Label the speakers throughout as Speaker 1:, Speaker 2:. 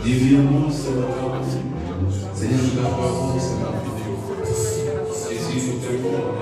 Speaker 1: Divino Seigneur, Seigneur, nous t'accordons, Seigneur, et si nous t'aimons,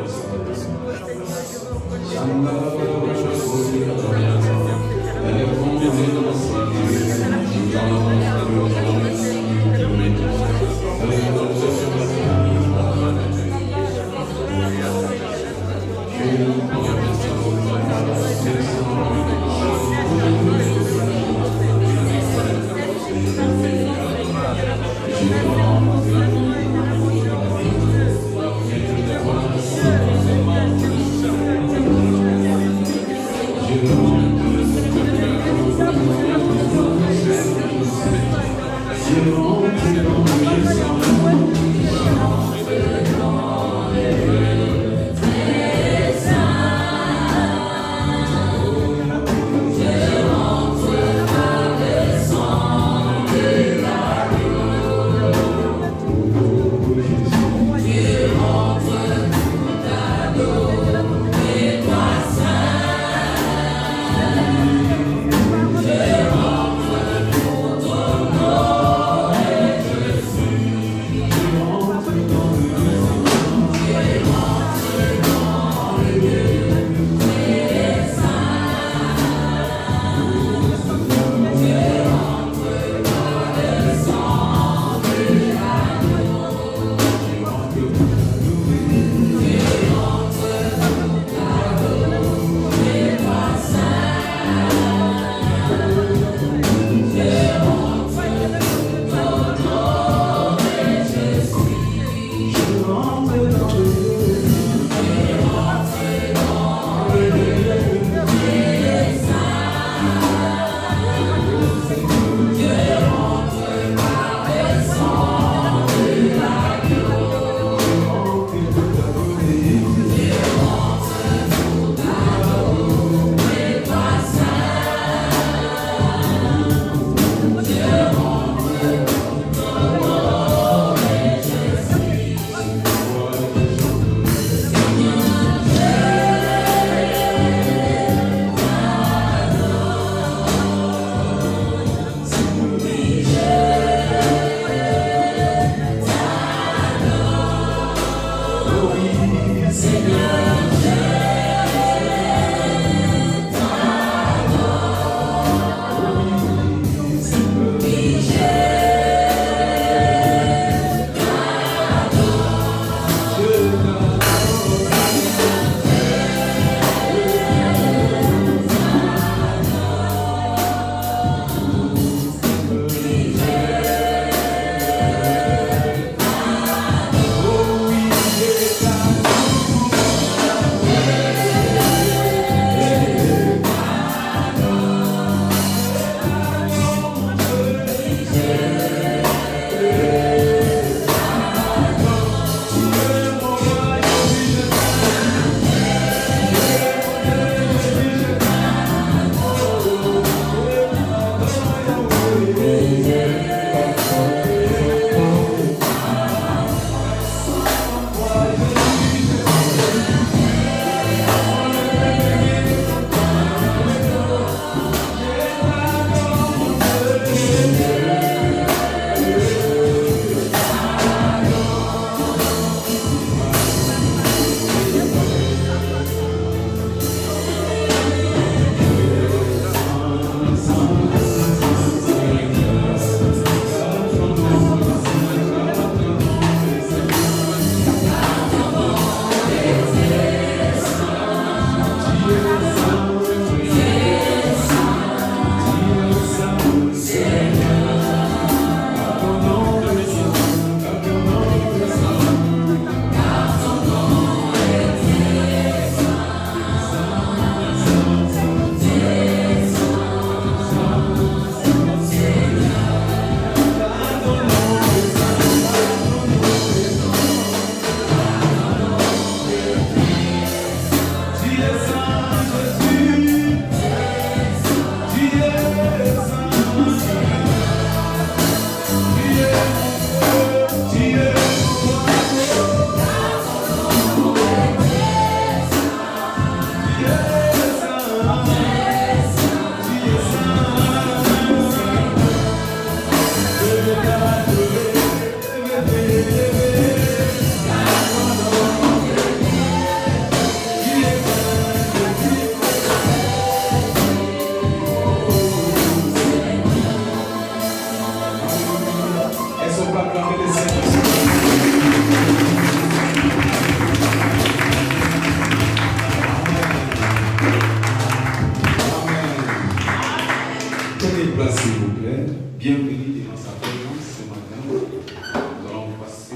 Speaker 1: vous plaît. Bienvenue dans sa présence ce matin. Nous allons passer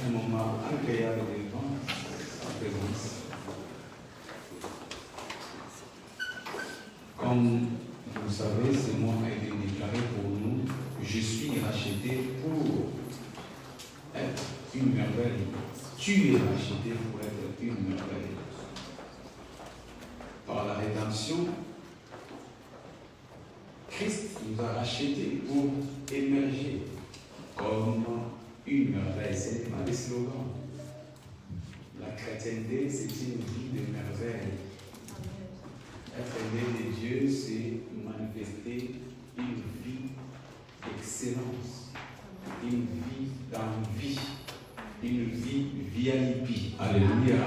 Speaker 1: un moment agréable devant sa présence. Comme vous savez, ce mot a été déclaré pour nous. Je suis racheté pour être une merveille. Tu es racheté pour être une merveille. Par la rédemption, Christ nous a rachetés pour émerger comme une merveille. Ce n'est pas des slogans. La chrétienté, c'est une vie de merveille. Être né de Dieu, c'est manifester une vie d'excellence, une vie d'envie, une vie VIP. Alléluia.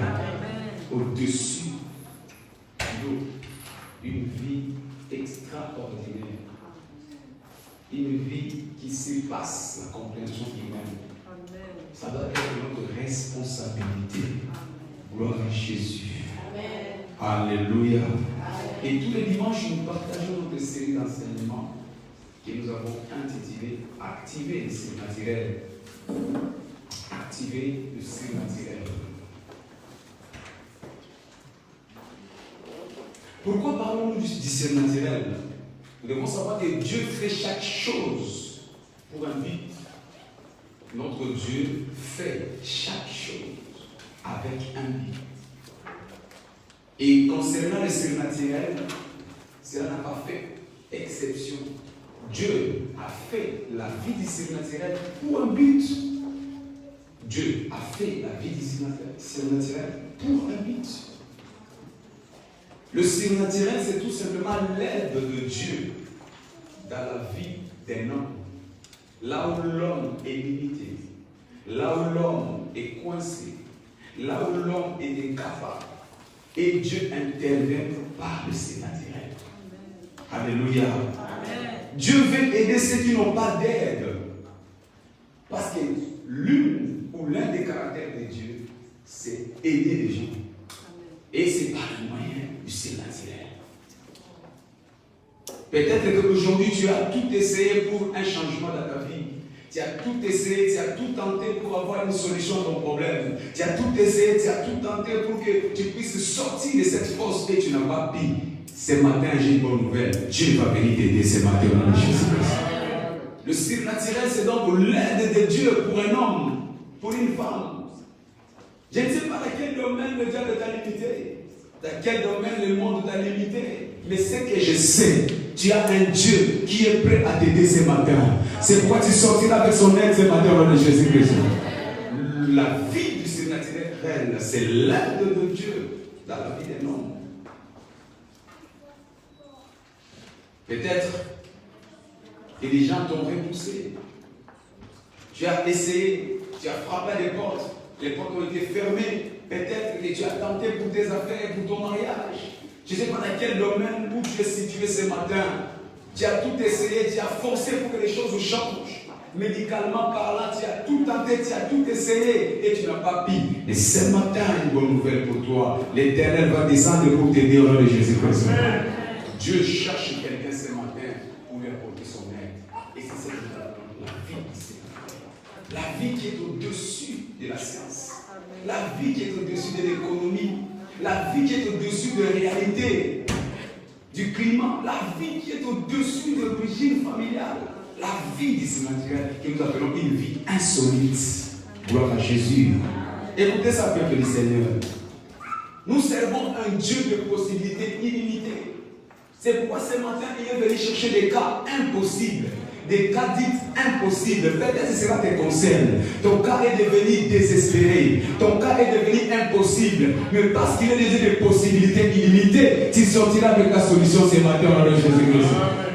Speaker 1: Au-dessus de l'eau, une vie extraordinaire. Une vie qui surpasse la compréhension humaine. Ça doit être notre responsabilité. Gloire à Jésus. Amen. Alléluia. Amen. Et tous les dimanches, nous partageons notre série d'enseignements que nous avons intitulée Activer le surnaturel. Activer le surnaturel. Pourquoi parlons-nous du surnaturel? Nous devons savoir que Dieu fait chaque chose pour un but. Notre Dieu fait chaque chose avec un but. Et concernant le surnaturel, cela n'a pas fait exception. Dieu a fait la vie du surnaturel pour un but. Dieu a fait la vie du surnaturel pour un but. Le surnaturel, c'est tout simplement l'aide de Dieu dans la vie d'un homme. Là où l'homme est limité, là où l'homme est coincé, là où l'homme est incapable. Et Dieu intervient par le surnaturel. Alléluia. Amen. Dieu veut aider ceux qui n'ont pas d'aide. Parce que l'une ou l'un des caractères de Dieu, c'est aider les gens. Et c'est par le moyen du surnaturel. Peut-être qu'aujourd'hui tu as tout essayé pour un changement dans ta vie. Tu as tout essayé, tu as tout tenté pour avoir une solution à ton problème. Tu as tout essayé, tu as tout tenté pour que tu puisses sortir de cette force et tu n'as pas pu. Ce matin, j'ai une bonne nouvelle. Dieu va venir t'aider ce matin au nom de Jésus-Christ. Le surnaturel, c'est donc l'aide de Dieu pour un homme, pour une femme. Je ne sais pas dans quel domaine le diable t'a limité, dans quel domaine le monde t'a limité, mais ce que je sais, tu as un Dieu qui est prêt à t'aider ce matin. C'est pourquoi tu sortiras avec son aide ce matin au nom de Jésus-Christ. La vie du surnaturel, c'est l'aide de Dieu dans la vie d'un homme. Peut-être que les gens t'ont repoussé. Tu as essayé, tu as frappé à des portes. Les portes ont été fermées. Peut-être que tu as tenté pour tes affaires, pour ton mariage. Je ne sais pas dans quel domaine où tu es situé ce matin. Tu as tout essayé, tu as forcé pour que les choses changent. Médicalement parlant, tu as tout tenté, tu as tout essayé et tu n'as pas pu. Mais ce matin, une bonne nouvelle pour toi. L'Éternel va descendre pour t'aider au nom de Jésus-Christ. Dieu cherche quelqu'un ce matin pour lui apporter son aide. Et c'est ce que nous appelons la vie ici. La vie qui est au-dessus de la science. La vie qui est au-dessus de l'économie. La vie qui est au-dessus de la réalité, du climat. La vie qui est au-dessus de l'origine familiale. La vie du surnaturel que nous appelons une vie insolite. Gloire à Jésus. Écoutez ça, peuple du Seigneur. Nous servons un Dieu de possibilités illimitées. C'est pourquoi ce matin, il est venu chercher des cas impossibles. Des cas dits impossibles. Peut-être que cela te concerne. Ton cas est devenu désespéré. Ton cas est devenu impossible. Mais parce qu'il y a des possibilités illimitées, tu sortiras avec ta solution ce matin au nom de Jésus-Christ.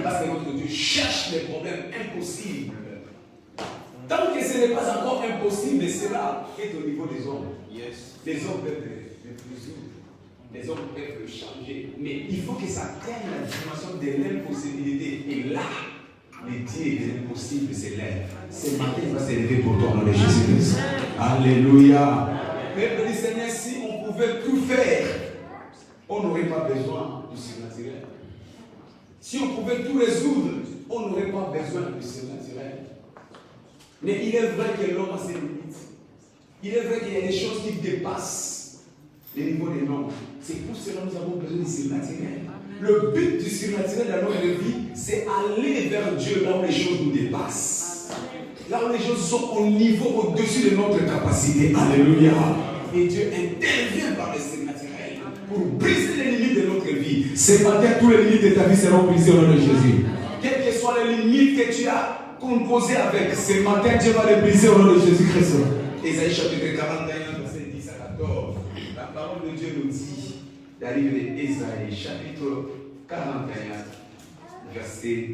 Speaker 1: Parce que notre Dieu cherche les problèmes impossibles. Tant que ce n'est pas encore impossible, cela est au niveau des hommes. Yes. Les hommes peuvent le résoudre. Les hommes peuvent le changer. Mais il faut que ça prenne la dimension de l'impossibilité. Et là, les dieux de l'impossible s'élèvent. Ce matin, il va s'élever pour toi au nom de Jésus-Christ. Alléluia. Peuple du Seigneur, si on pouvait tout faire, on n'aurait pas besoin du surnaturel. Si on pouvait tout résoudre, on n'aurait pas besoin du surnaturel. Mais il est vrai que l'homme a ses limites. Il est vrai qu'il y a des choses qui dépassent les niveaux des normes. C'est pour cela que nous avons besoin du surnaturel. Le but du surnaturel dans notre vie, c'est aller vers Dieu là où les choses nous dépassent. Là où les choses sont au niveau au-dessus de notre capacité. Alléluia. Et Dieu intervient par le surnaturel pour briser les limites de notre vie. Ce matin, tous les limites de ta vie seront brisées au nom de Jésus. Quelles que soient les limites que tu as composées avec, ce matin, Dieu va les briser au nom de Jésus-Christ. Ésaïe chapitre 41, verset 10 à 14. La parole de Dieu nous dit, d'arriver d'Ésaïe chapitre 41, verset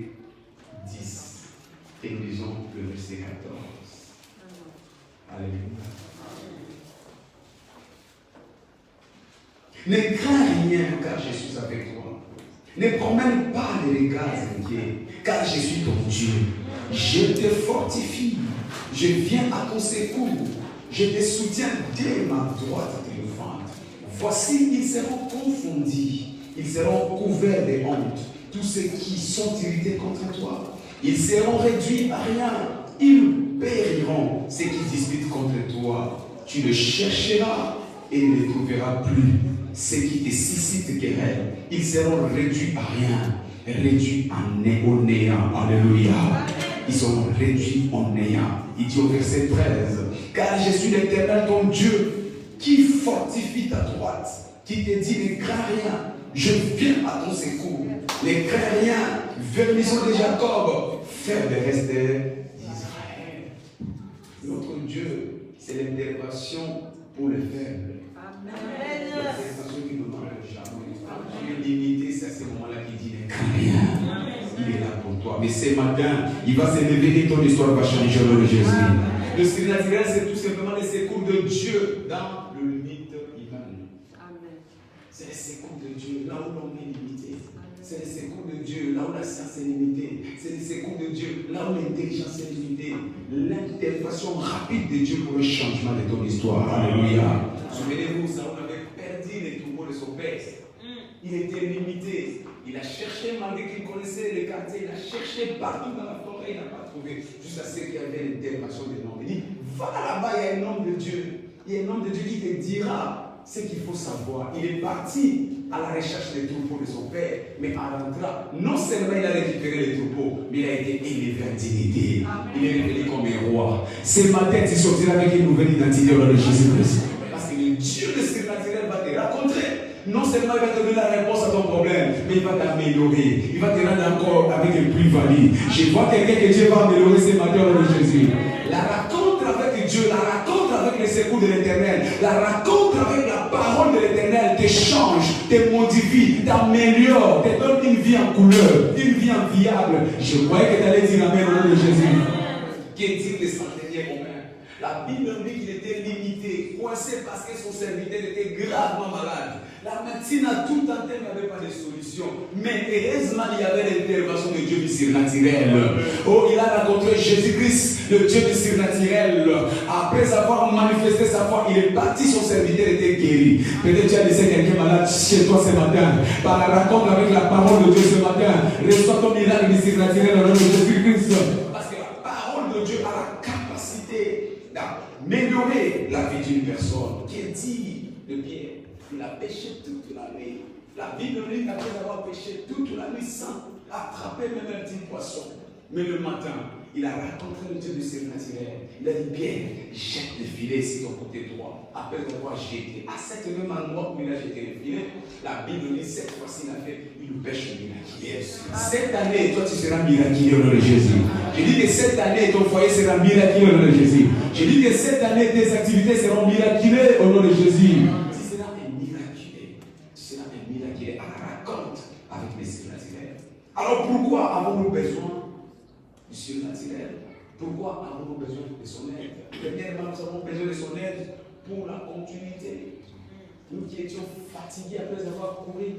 Speaker 1: 10. Et nous lisons le verset 14. Alléluia. Ne crains rien, car je suis avec toi. Ne promène pas les regards inquiets, car je suis ton Dieu. Je te fortifie. Je viens à ton secours. Je te soutiens dès ma droite triomphante. Voici, ils seront confondus. Ils seront couverts de honte. Tous ceux qui sont irrités contre toi. Ils seront réduits à rien. Ils périront. Ceux qui disputent contre toi. Tu le chercheras et ne les trouveras plus. Ceux qui te suscitent querelle, ils seront réduits à rien. Réduits au néant. Alléluia. Ils seront réduits en néant. Il dit au verset 13. Car je suis l'Éternel ton Dieu qui fortifie ta droite. Qui te dit ne crains rien. Je viens à ton secours. Ne crains rien. Vermissons de Jacob. Faire le reste d'Israël. Notre Dieu, c'est l'intervention pour les faibles. Amen. L'intervention qui ne demande jamais. Dieu est limité, c'est à ce moment-là qu'il dit ne crains rien. Il est là pour toi. Mais ce matin, il va se lever et ton histoire va changer au nom de Jésus. Le surnaturel, c'est tout simplement les secours de Dieu dans le limite humain. C'est les secours de Dieu là où l'on est limité. C'est les secours de Dieu là où la science est limitée. C'est les secours de Dieu là où l'intelligence est limitée. L'intervention rapide de Dieu pour le changement de ton histoire. Alléluia. Souvenez-vous, Saül avait perdu les troupeaux de son père. Il était limité. Il a cherché, malgré qu'il connaissait les quartiers, il a cherché partout dans la forêt, il n'a pas trouvé. Jusqu'à ce qu'il y avait l'intervention des noms. Il dit, va là-bas, il y a un homme de Dieu. Il y a un homme de Dieu qui te dira ce qu'il faut savoir. Il est parti à la recherche des troupeaux de son père, mais en rentrant, non seulement il a récupéré les troupeaux, mais il a été élevé en dignité. Il est révélé comme un roi. Ce matin, tu sortiras avec une nouvelle identité au nom de Jésus-Christ. Parce que le Dieu de surnaturel va te rencontrer. Non seulement il va te donner la réponse à ton problème, mais il va t'améliorer. Il va te rendre encore avec une plus-value. Je vois quelqu'un que Dieu va améliorer ce matin au nom de Jésus. La rencontre avec Dieu, la rencontre avec les secours de l'Éternel, la rencontre avec la parole de l'Éternel te change, te modifie, t'améliore, te donne une vie en couleur, une vie enviable. Je croyais que tu allais dire Amen au nom de Jésus. Qu'est-ce que dit les centeniers romains? La Bible dit qu'il était limité, coincé parce que son serviteur était gravement malade. La médecine a tout tenté, mais il n'y avait pas de solution. Mais heureusement, il y avait l'intervention de Dieu du surnaturel. Oh, il a rencontré Jésus-Christ, le Dieu du surnaturel. Après avoir manifesté sa foi, il est parti, son serviteur était guéri. Peut-être tu as laissé quelqu'un malade chez toi ce matin. Par la rencontre avec la parole de Dieu ce matin, reçois ton miracle du surnaturel au nom de Jésus-Christ. Parce que la parole de Dieu a la capacité d'améliorer la vie d'une personne. Qui dit de Pierre? Il a péché toute la nuit. La Bible dit qu'après avoir péché toute la nuit sans attraper même un petit poisson. Mais le matin, il a rencontré le Dieu du surnaturel. Il a dit, Pierre, jette le filet sur ton côté droit. Après avoir jeté, à cet même endroit où il a jeté le filet, la Bible dit, cette fois-ci, il a fait une pêche miraculeuse. Cette année, toi, tu seras miraculé au nom de Jésus. Je dis que cette année, ton foyer sera miraculé au nom de Jésus. Je dis que cette année, tes activités seront miraculées au nom de Jésus. Alors pourquoi avons-nous besoin du surnaturel? Pourquoi avons-nous besoin de son aide? Premièrement, nous avons besoin de son aide pour la continuité. Nous qui étions fatigués après avoir couru,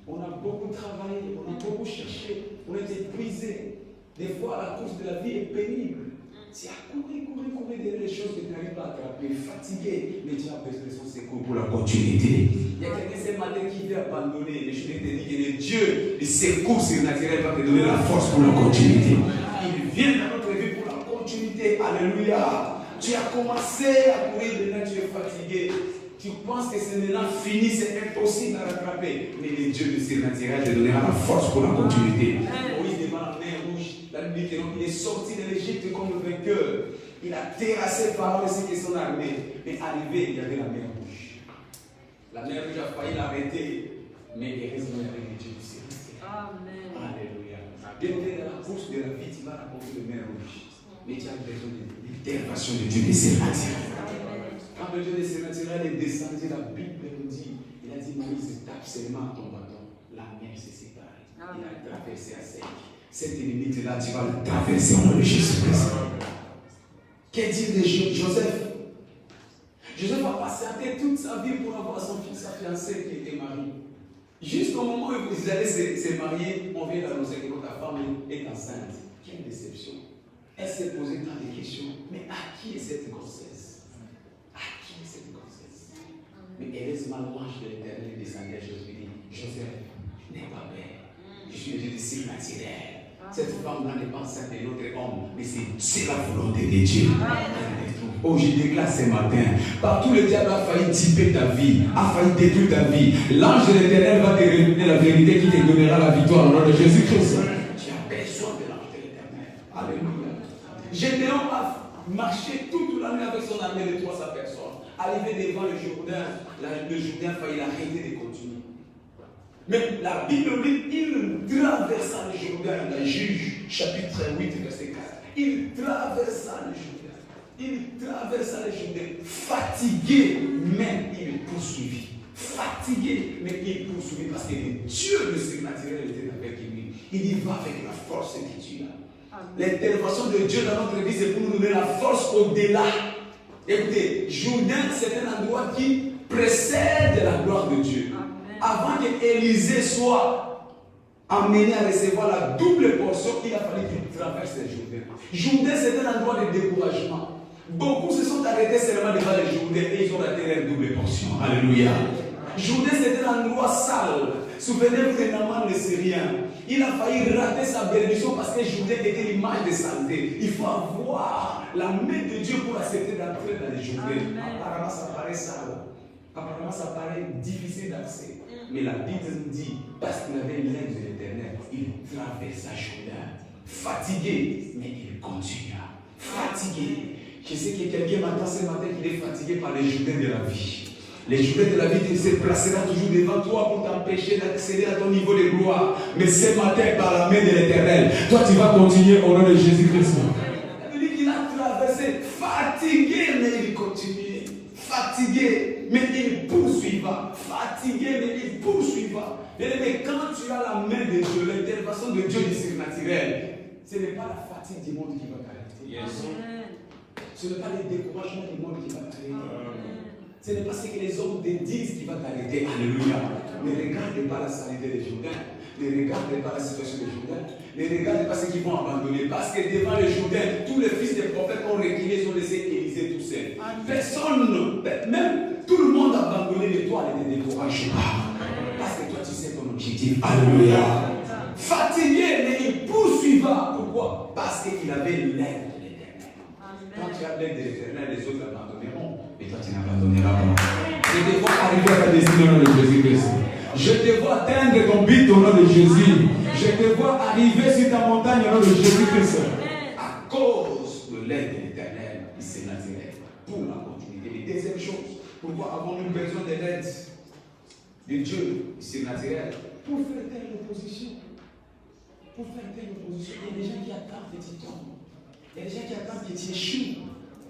Speaker 1: on a beaucoup travaillé, on a beaucoup cherché, on était brisés. Des fois, la course de la vie est pénible. Tu as couru derrière les choses que tu n'arrives pas à attraper, fatigué, mais tu as besoin de son secours pour la continuité. Il y a quelqu'un ce matin qui veut abandonner, mais je te dis que Dieu, le secours surnaturel va te donner la force pour la continuité. Il vient dans notre vie pour la continuité. Alléluia. Tu as commencé à courir, maintenant tu es fatigué. Tu penses que c'est maintenant fini, c'est impossible à rattraper. Mais le Dieu du surnaturel te donnera la force pour la continuité. Moïse devant la mer rouge, la Bible dit qu'il est sorti de l'Égypte comme le vainqueur. Il a terrassé Pharaon ainsi que son armée. Mais arrivé, il y avait la mer rouge. La mer rouge a failli l'arrêter. Mais heureusement, il y avait le Dieu du surnaturel. Amen. Alléluia. Bientôt dans la course de la vie, tu vas rencontrer la mer rouge. Mais tu as besoin de l'intervention de Dieu du surnaturel. Quand le Dieu du surnaturel est descendu, la Bible nous dit, il a dit, Moïse, tape seulement ton bâton. La mer s'est séparée. Il a traversé à sec. Cette limite-là, tu vas la traverser au nom de Jésus-Christ. Qu'est-ce qu'il dit de Joseph? Joseph a patienté toute sa vie pour avoir son fils, sa fiancée qui était mariée. Juste au moment où ils allaient se marier, on vient d'annoncer que ta femme est enceinte. Quelle déception. Elle s'est posé tant de questions. Mais à qui est cette grossesse? À qui est cette grossesse? Mais heureusement, l'ange de l'Éternel est descendu à Joseph et dit, Joseph, n'aie pas peur. Je suis le Dieu du surnaturel. Cette femme-là n'est pas enceinte de notre homme, mais c'est la volonté de Dieu. Oh, je déclare ce matin, partout le diable a failli typer ta vie, a failli détruire ta vie. L'ange de l'Éternel va te révéler la vérité qui te donnera la victoire au nom de Jésus-Christ. Tu as besoin de l'ange de l'Éternel. Alléluia. Gédéon a marché toute l'année avec son armée de 300 personnes. Arrivé devant le Jourdain a failli l'arrêter de continuer. Mais la Bible dit, il traversa le Jourdain, dans Juge, chapitre 8, verset 4. Il traversa le Jourdain. Il traversa le Jourdain, fatigué, mais il poursuivit. Fatigué, mais il poursuivit parce que Dieu, le surnaturel, était avec lui. Il y va avec la force que tu as. L'intervention de Dieu dans notre vie, c'est pour nous donner la force au-delà. Écoutez, Jourdain, c'est un endroit qui précède la gloire de Dieu. Avant que Élisée soit amené à recevoir la double portion, il a fallu qu'il traverse le Jourdain. Jourdain, c'est un endroit de découragement. Beaucoup se sont arrêtés seulement devant le Jourdain et ils ont raté leur double portion. Alléluia. Jourdain, c'est un endroit sale. Souvenez-vous de Naaman le Syrien. Il a failli rater sa bénédiction parce que Jourdain était l'image de santé. Il faut avoir la main de Dieu pour accepter d'entrer dans le Jourdain. Apparemment, ça paraît sale. Apparemment, ça paraît difficile d'accès. Mais la Bible nous dit, parce qu'il avait l'aide de l'Éternel, il traversa Jourdain. Fatigué, mais il continua. Fatigué. Je sais que quelqu'un m'attend ce matin qu'il est fatigué par les Jourdains de la vie. Les Jourdains de la vie se placera toujours devant toi pour t'empêcher d'accéder à ton niveau de gloire. Mais ce matin, par la main de l'Éternel, toi tu vas continuer au nom de Jésus-Christ. Il dit qu'il a traversé, fatigué, mais il continuait. Fatigué, mais il poursuivra. Fatigué, mais il poursuivra. Mais quand tu as la main de Dieu, l'intervention de Dieu du surnaturel, ce n'est pas la fatigue du monde qui va t'arrêter. Yes. Ce n'est pas le découragement du monde qui va t'arrêter. Ce n'est pas ce que les hommes te disent qui va t'arrêter. Alléluia. Ne regarde pas la saleté des Jourdains. Ne regarde pas la situation des Jourdains. Ne regarde pas ceux qui vont abandonner. Parce que devant les Jourdains, tous les fils des prophètes ont reculé, ils ont laissé Élisée tout seul. Personne, même tout le monde a abandonné, mais toi, ne te décourage pas. Parce que toi, tu sais ton objectif. Alléluia. Fatigué, mais il poursuivra. Pourquoi? Parce qu'il avait l'aide de l'Éternel. Quand tu as l'aide de l'Éternel, les autres abandonneront. Mais toi, tu n'abandonneras pas. Je te vois arriver à ta destinée au nom de Jésus-Christ. Je te vois atteindre ton but au nom de Jésus. Je te vois arriver sur ta montagne au nom de Jésus-Christ. À cause de l'aide de l'Éternel, il s'est naturel pour la continuité. Et deuxième chose, pourquoi avons-nous besoin de l'aide de Dieu, c'est naturel, pour faire telle opposition? Pour faire telle opposition, il y a des gens qui attendent que tu tombes. Il y a des gens qui attendent que tu échoues.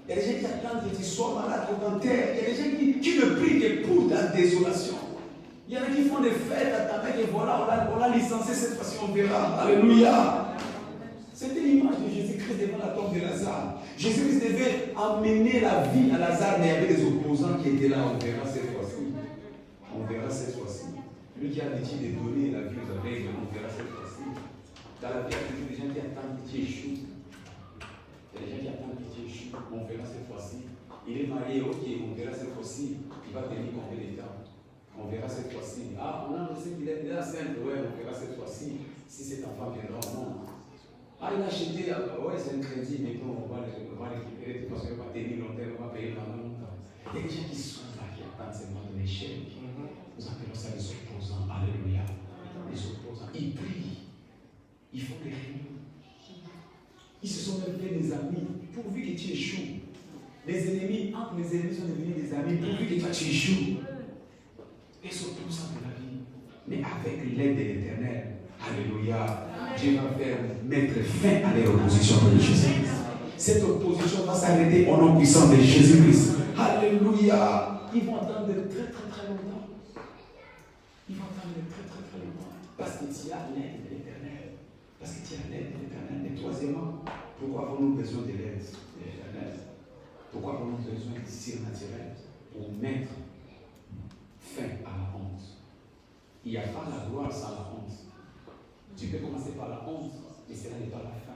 Speaker 1: Il y a des gens qui attendent que tu sois malade au dentaire. Il y a des gens qui ne prient que pour ta désolation. Il y en a qui font des fêtes à ta mère et voilà, on l'a licencié cette fois-ci, on verra. Alléluia. C'était l'image de Jésus-Christ devant la tombe de Lazare. Jésus-Christ devait amener la vie à Lazare, mais il y avait des opposants qui étaient là. On verra cette fois-ci. On verra cette fois-ci. Lui qui a décidé de donner la vie aux aveugles, on verra cette fois-ci. Dans la vie, il y a toujours des gens qui attendent que tu échoues. Il y a des gens qui attendent que Il est marié, ok, on verra cette fois-ci. Il va tenir combien de temps? On verra cette fois-ci. Ah, on a annoncé qu'il est déjà simple. Ouais, on verra cette fois-ci. Si cet enfant viendra ou non. Ah, il a acheté, ouais, c'est un crédit, mais bon, on va le récupérer parce qu'on va tenir longtemps, on va payer pendant longtemps. Il y a des gens qui sont là, qui attendent seulement de l'échec. Nous appelons ça les opposants. Alléluia. Les opposants. Ils prient. Ils font des réunions. Ils se sont même fait des amis pourvu que tu échoues. Les ennemis, entre les ennemis sont devenus des amis pourvu que toi tu échoues. Les opposants de la vie. Mais avec l'aide de l'Éternel. Alléluia. Dieu va faire mettre fin à l'opposition de Jésus-Christ. Cette opposition va s'arrêter au nom puissant de Jésus-Christ. Alléluia. Ils vont attendre très très très longtemps. Ils vont attendre très très très longtemps. Parce que tu as l'aide de l'Éternel. Parce que tu as l'aide de l'Éternel. Et troisièmement, pourquoi avons-nous besoin de l'aide de l'Éternel? Pourquoi avons-nous besoin du surnaturel? Pour mettre fin à la honte. Il n'y a pas la gloire sans la honte. Tu peux commencer par la honte, mais cela n'est pas la fin.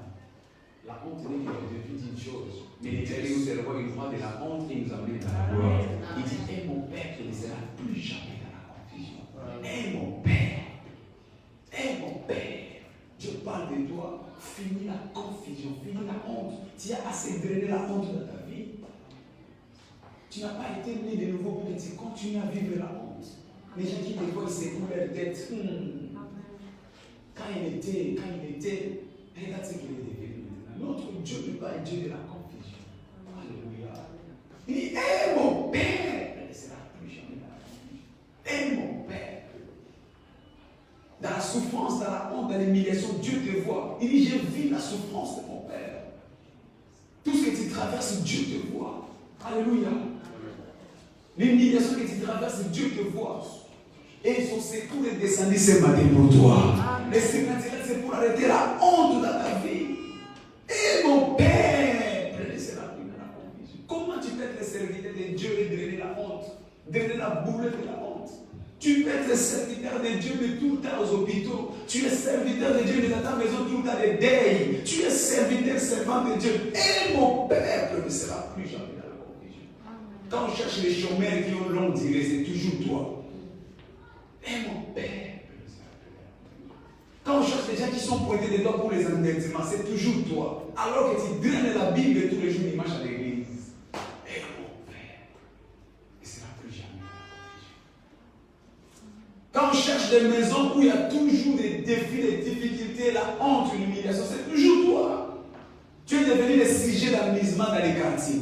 Speaker 1: La honte n'est que le début d'une chose. Mais l'Éternel nous élève une fois de la honte et nous amène dans la gloire. Il dit, et mon Père ne laissera plus jamais dans la confusion. Et mon Père, je parle de toi, finis la confusion, finis la honte. Tu as assez drainé la honte dans ta vie. Tu n'as pas été né de nouveau pour que tu continues à vivre la honte. Les gens qui des fois ils secouent leur tête. Quand il était, regarde ce qu'il est devenu maintenant. Notre Dieu n'est pas un Dieu de la confusion. Alléluia. Il dit, mon Père, ne laissera plus jamais la confusion. Mon Père. Dans la souffrance, dans la honte, dans l'humiliation, Dieu te voit. Il dit, je vis la souffrance de mon Père. Tout ce que tu traverses, Dieu te voit. Alléluia. L'humiliation que tu traverses, Dieu te voit. Et son secours est descendu ce matin pour toi. Le surnaturel, c'est pour arrêter la honte dans ta vie. Et mon Père, ne laissera plus dans la confusion. Comment tu peux être le serviteur de Dieu et drainer la honte, drainer la boulette de la honte? Tu peux être le serviteur de Dieu, mais tout le temps aux hôpitaux. Tu es serviteur de Dieu, mais dans ta maison, tout le temps des deuils. Tu es serviteur, servant de Dieu. Et mon Père ne laissera plus jamais dans la confusion. Quand on cherche les chômeurs qui ont longue durée, c'est toujours toi. Et mon Père, quand on cherche les gens qui sont pointés des doigts pour les endettements, c'est toujours toi. Alors que tu draines la Bible tous les jours, il marche à l'église. Et mon Père, il ne sera plus jamais dans la confusion. Quand on cherche des maisons où il y a toujours des défis, des difficultés, la honte, l'humiliation, c'est toujours toi. Tu es devenu le sujet d'amusement dans les quartiers.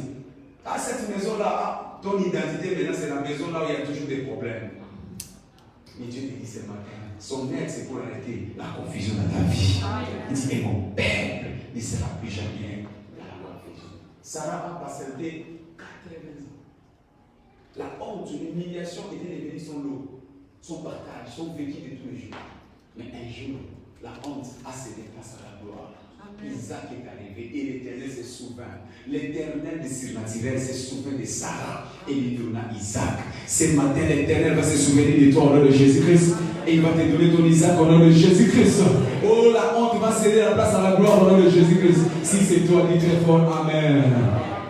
Speaker 1: À cette maison-là, ton identité maintenant, c'est la maison là où il y a toujours des problèmes. Mais Dieu te dit ce matin, son aide c'est pour arrêter la confusion dans ta vie. Il dit, et mon Père ne sera plus jamais dans la confusion. Sarah a patienté 80 ans. La honte, l'humiliation était devenue son lot, son partage, son vécu de tous les jours. Mais un jour, la honte a cédé face à la gloire. Isaac est arrivé et l'Éternel se souvint. L'Éternel de surnaturel se souvint de Sarah et lui donna Isaac. Ce matin, l'Éternel va se souvenir de toi au nom de Jésus-Christ et il va te donner ton Isaac au nom de Jésus-Christ. Oh, la honte va céder la place à la gloire au nom de Jésus-Christ. Si c'est toi, dis très fort Amen.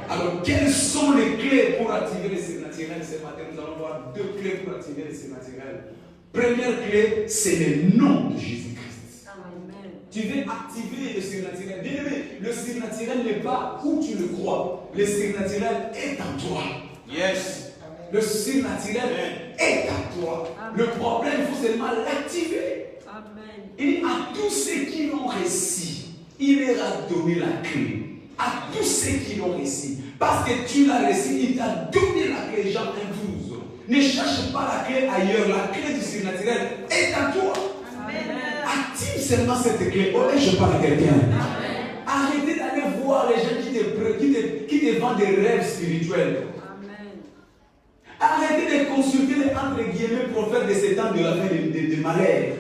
Speaker 1: Alors, quelles sont les clés pour activer le surnaturel ce matin? Nous allons voir deux clés pour activer le surnaturel. Première clé, c'est le nom de Jésus-Christ. Tu veux activer le surnaturel. Bien aimé, le surnaturel n'est pas où tu le crois. Le surnaturel est en toi. Yes. Le surnaturel est en toi. Amen. Le problème, il faut seulement l'activer. Amen. Et à tous ceux qui l'ont réussi, il leur a donné la clé. À tous ceux qui l'ont réussi. Parce que tu l'as réussi, il t'a donné la clé. Jean 1,12. Ne cherche pas la clé ailleurs. La clé du surnaturel est en toi. Amen. Active seulement cette clé. Oh, je parle à quelqu'un. Arrêtez d'aller voir les gens qui te vendent des rêves spirituels. Amen. Arrêtez de consulter les entre guillemets prophètes de ces temps de la fin de malheur.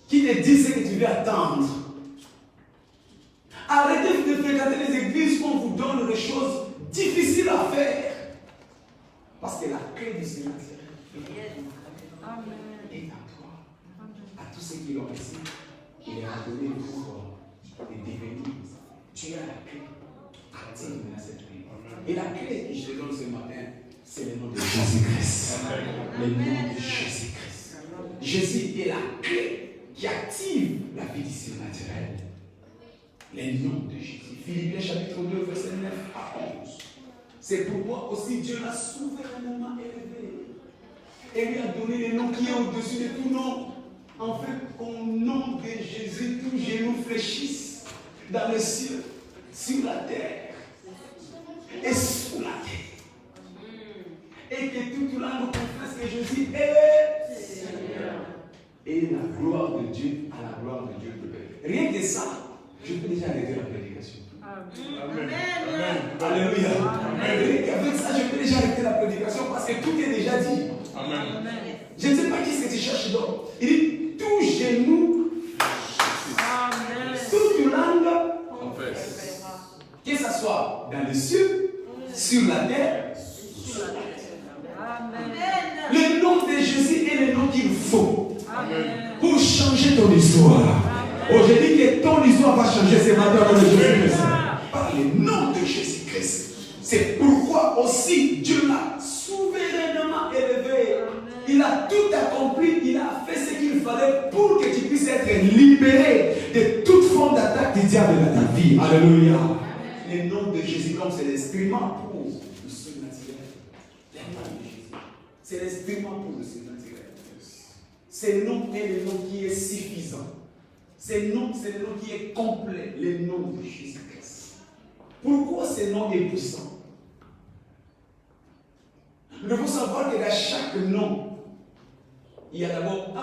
Speaker 1: Qui te disent ce que tu veux attendre. Arrêtez de fréquenter les églises où on vous donne des choses difficiles à faire. Parce que la clé du surnaturel est en toi. À tous ceux qui l'ont reçu, il leur a donné le pouvoir de devenir. Tu as la clé. appartiennent à cette vie. Et la clé que je te donne ce matin, c'est le nom de Jésus-Christ. Le nom de Jésus-Christ. Jésus est la clé qui active la vie du surnaturel. Le nom de Jésus. Philippiens chapitre 2, verset 9 à 11. C'est pourquoi aussi Dieu l'a souverainement élevé. Et lui a donné le nom qui est au-dessus de tout nom. En fait, au nom de Jésus, tout genou fléchisse dans le ciel, sur la terre et sous la terre. Et que toute langue confesse que Jésus est Seigneur. Et la gloire de Dieu à la gloire de Dieu. Rien que ça, je peux déjà arrêter la prédication. Amen. Amen. Alléluia. Amen. Avec ça, je peux déjà arrêter la prédication parce que tout est déjà dit. Amen. Je ne sais pas qu'est-ce que tu cherches donc. Il dit tout genou, toute langue confesse. Que ce soit dans les cieux, sur la terre, sous la terre. Amen. Le nom de Jésus est le nom qu'il faut. Amen. Pour changer ton histoire. Oh, je dis que ton histoire va changer ce matin dans le nom de Jésus-Christ. Par le nom de Jésus-Christ. C'est pourquoi aussi Dieu l'a souverainement élevé. Il a tout accompli, il a fait ce qu'il fallait pour que tu puisses être libéré de toute forme d'attaque du diable dans ta vie. Alléluia. Le nom de Jésus, comme c'est l'instrument pour le surnaturel. Le nom de Jésus. C'est l'instrument pour le surnaturel. C'est le nom est le nom qui est suffisant. C'est le nom qui est complet, le nom de Jésus-Christ. Pourquoi ce nom est puissant? Il faut savoir que dans chaque nom, il y a d'abord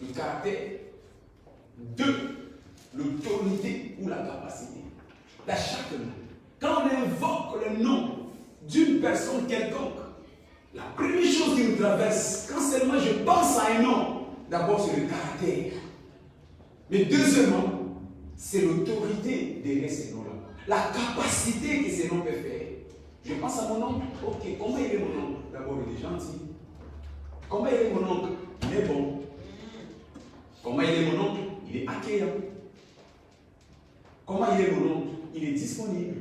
Speaker 1: le caractère, 2, l'autorité ou la capacité. Dans chaque nom. Quand on invoque le nom d'une personne quelconque, la première chose qui nous traverse, quand seulement je pense à un nom, d'abord c'est le caractère. Mais deuxièmement, c'est l'autorité derrière ces noms-là. La capacité que ces noms peuvent faire. Je pense à mon oncle. Ok, comment il est mon oncle? D'abord, il est gentil. Comment il est mon oncle? Il est bon. Comment il est mon oncle? Il est accueillant. Comment il est mon oncle? Il est disponible.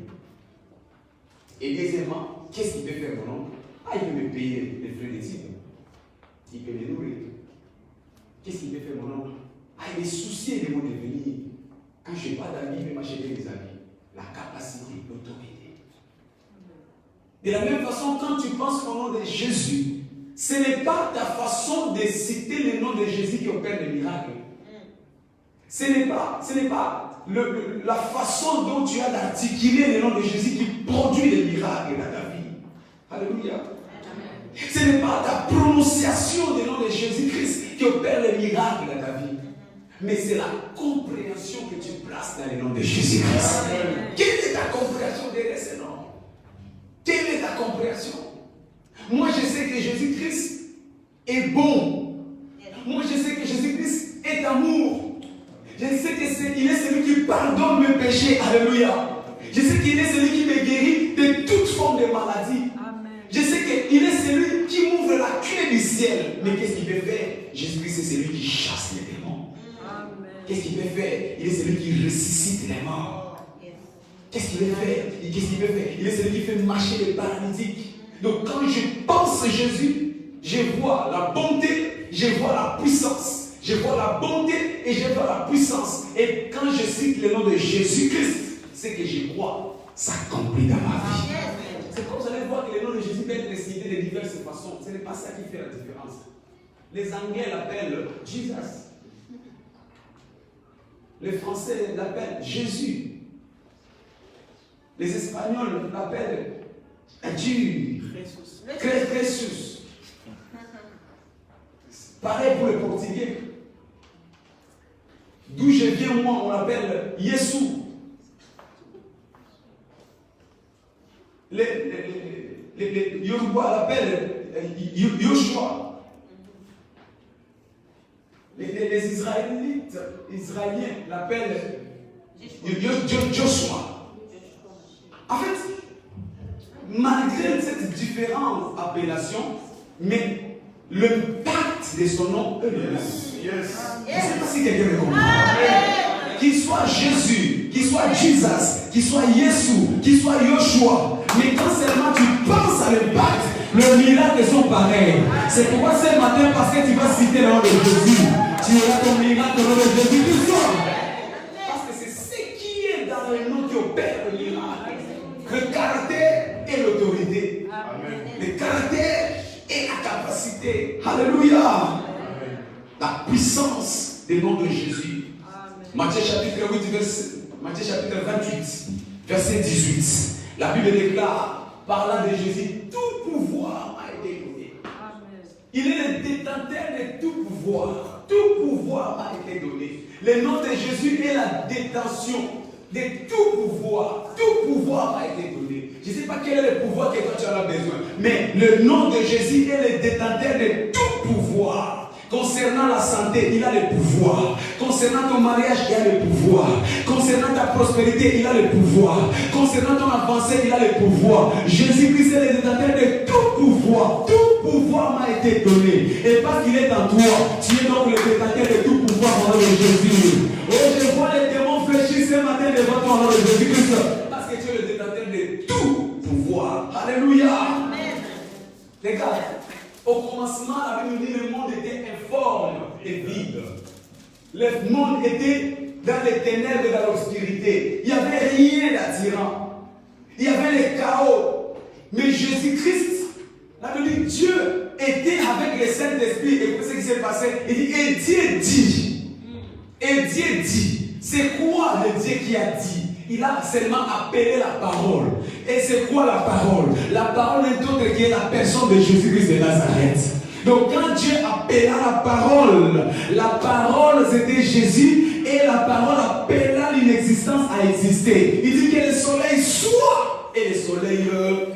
Speaker 1: Et deuxièmement, qu'est-ce qu'il peut faire mon oncle? Il peut me payer les frais d'études. Il peut me nourrir. Qu'est-ce qu'il peut faire mon oncle? Il est soucié de mon devenir. Quand je n'ai pas d'amis, il peut m'acheter des amis. La capacité, l'autorité. De la même façon, quand tu penses au nom de Jésus, ce n'est pas ta façon de citer le nom de Jésus qui opère les miracles. Ce n'est pas la façon dont tu as d'articuler le nom de Jésus qui produit les miracles dans ta vie. Alléluia. Ce n'est pas ta prononciation du nom de Jésus-Christ qui opère les miracles dans ta vie. Mais c'est la compréhension que tu places dans le nom de Jésus-Christ. Quelle est ta compréhension derrière ce nom? Quelle est ta compréhension? Moi, je sais que Jésus-Christ est bon. Moi, je sais que Jésus-Christ est amour. Je sais qu'il est celui qui pardonne mes péchés. Alléluia. Je sais qu'il est celui qui me guérit de toute forme de maladie. Je sais qu'il est celui qui m'ouvre la clé du ciel. Mais qu'est-ce qu'il peut faire? Jésus-Christ est celui qui chasse les démons. Qu'est-ce qu'il peut faire? Il est celui qui ressuscite les morts. Qu'est-ce qu'il peut faire? Il est celui qui fait marcher les paralytiques. Donc quand je pense à Jésus, je vois la bonté, je vois la puissance. Je vois la bonté et je vois la puissance. Et quand je cite le nom de Jésus-Christ, c'est que je crois s'accomplit dans ma vie. C'est comme vous allez voir que le nom de Jésus peut être cité de diverses façons. Ce n'est pas ça qui fait la différence. Les Anglais l'appellent Jesus. Les Français l'appellent Jésus. Les Espagnols l'appellent Dieu. Jesus. Pareil pour les Portugais. D'où je viens, moi, on l'appelle Yesu. Les Yoruba l'appellent Yoshua. Les Israéliens l'appellent Joshua. En fait, malgré cette différente appellation, mais l'impact de son nom est le même. Je ne sais pas si quelqu'un me comprend. Qu'il soit Jésus, qu'il soit Jesus, qu'il soit Yesu, qu'il soit Yoshua. Mais quand seulement tu penses à l'impact, le miracle sont pareils. C'est pourquoi ce matin, parce que tu vas citer le nom de Jésus, tu auras ton miracle au nom de Jésus Christ. Parce que c'est ce qui est dans le nom qui opère le miracle. Le caractère et l'autorité. Le caractère et la capacité. Alléluia. La puissance des noms de Jésus. Matthieu chapitre 28, verset 18. La Bible déclare, parlant de Jésus, tout pouvoir a été donné. Il est le détenteur de tout pouvoir. Tout pouvoir a été donné. Le nom de Jésus est la détention de tout pouvoir. Tout pouvoir a été donné. Je ne sais pas quel est le pouvoir que toi tu en as besoin, mais le nom de Jésus est le détenteur de tout pouvoir. Concernant la santé, il a le pouvoir. Concernant ton mariage, il a le pouvoir. Concernant ta prospérité, il a le pouvoir. Concernant ton avancée, il a le pouvoir. Jésus-Christ est le détenteur de tout pouvoir. Tout pouvoir m'a été donné. Et parce qu'il est en toi, tu es donc le détenteur de tout pouvoir au nom de Jésus. Oh, je vois les démons fléchir ce matin devant toi au nom de Jésus-Christ. Parce que tu es le détenteur de tout pouvoir. Alléluia. Amen. Regarde. Au commencement, la Bible dit que le monde était informe et vide. Le monde était dans les ténèbres et dans l'obscurité. Il n'y avait rien d'attirant. Il y avait le chaos. Mais Jésus-Christ, la Bible dit Dieu était avec le Saint-Esprit. Et vous savez ce qui s'est passé? Il dit, et Dieu dit. Et Dieu dit. C'est quoi le Dieu qui a dit? Il a seulement appelé la parole. Et c'est quoi la parole? La parole n'est autre que la personne de Jésus-Christ de Nazareth. Donc quand Dieu appela la parole c'était Jésus, et la parole appela l'inexistence à exister. Il dit que le soleil soit, et le soleil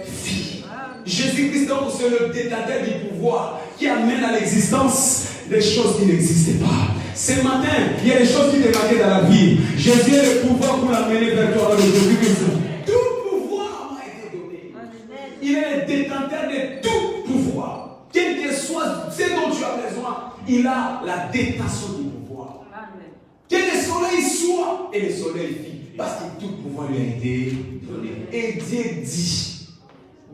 Speaker 1: fit. Jésus-Christ donc c'est le détenteur du pouvoir qui amène à l'existence des choses qui n'existaient pas. Ce matin, il y a des choses qui te manquaient dans la vie. Jésus a le pouvoir pour l'amener vers toi dans le Jésus-Christ. Tout pouvoir m'a été donné. Il est le détenteur de tout pouvoir. Quel que soit ce dont tu as besoin, il a la détention du pouvoir. Que le soleil soit, et le soleil vit. Parce que tout pouvoir lui a été donné. Et Dieu dit,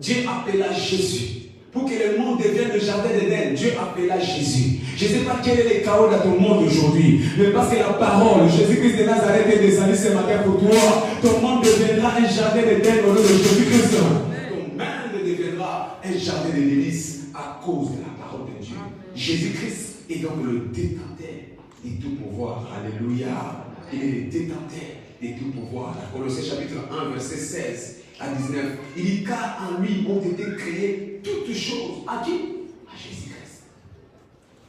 Speaker 1: Dieu appela Jésus. Pour que le monde devienne le jardin d'Éden, Dieu appela Jésus. Je ne sais pas quel est le chaos dans ton monde aujourd'hui, mais parce que la parole, Jésus-Christ de Nazareth est descendu ce matin pour toi, ton monde deviendra un jardin d'Éden au nom de Jésus-Christ. Ton monde deviendra un jardin de délices à cause de la parole de Dieu. Jésus-Christ est donc le détenteur de tout pouvoir. Alléluia. Il est le détenteur de tout pouvoir. Colossiens chapitre 1, verset 16. À 19, il dit car en lui ont été créées toutes choses. À qui? À Jésus-Christ.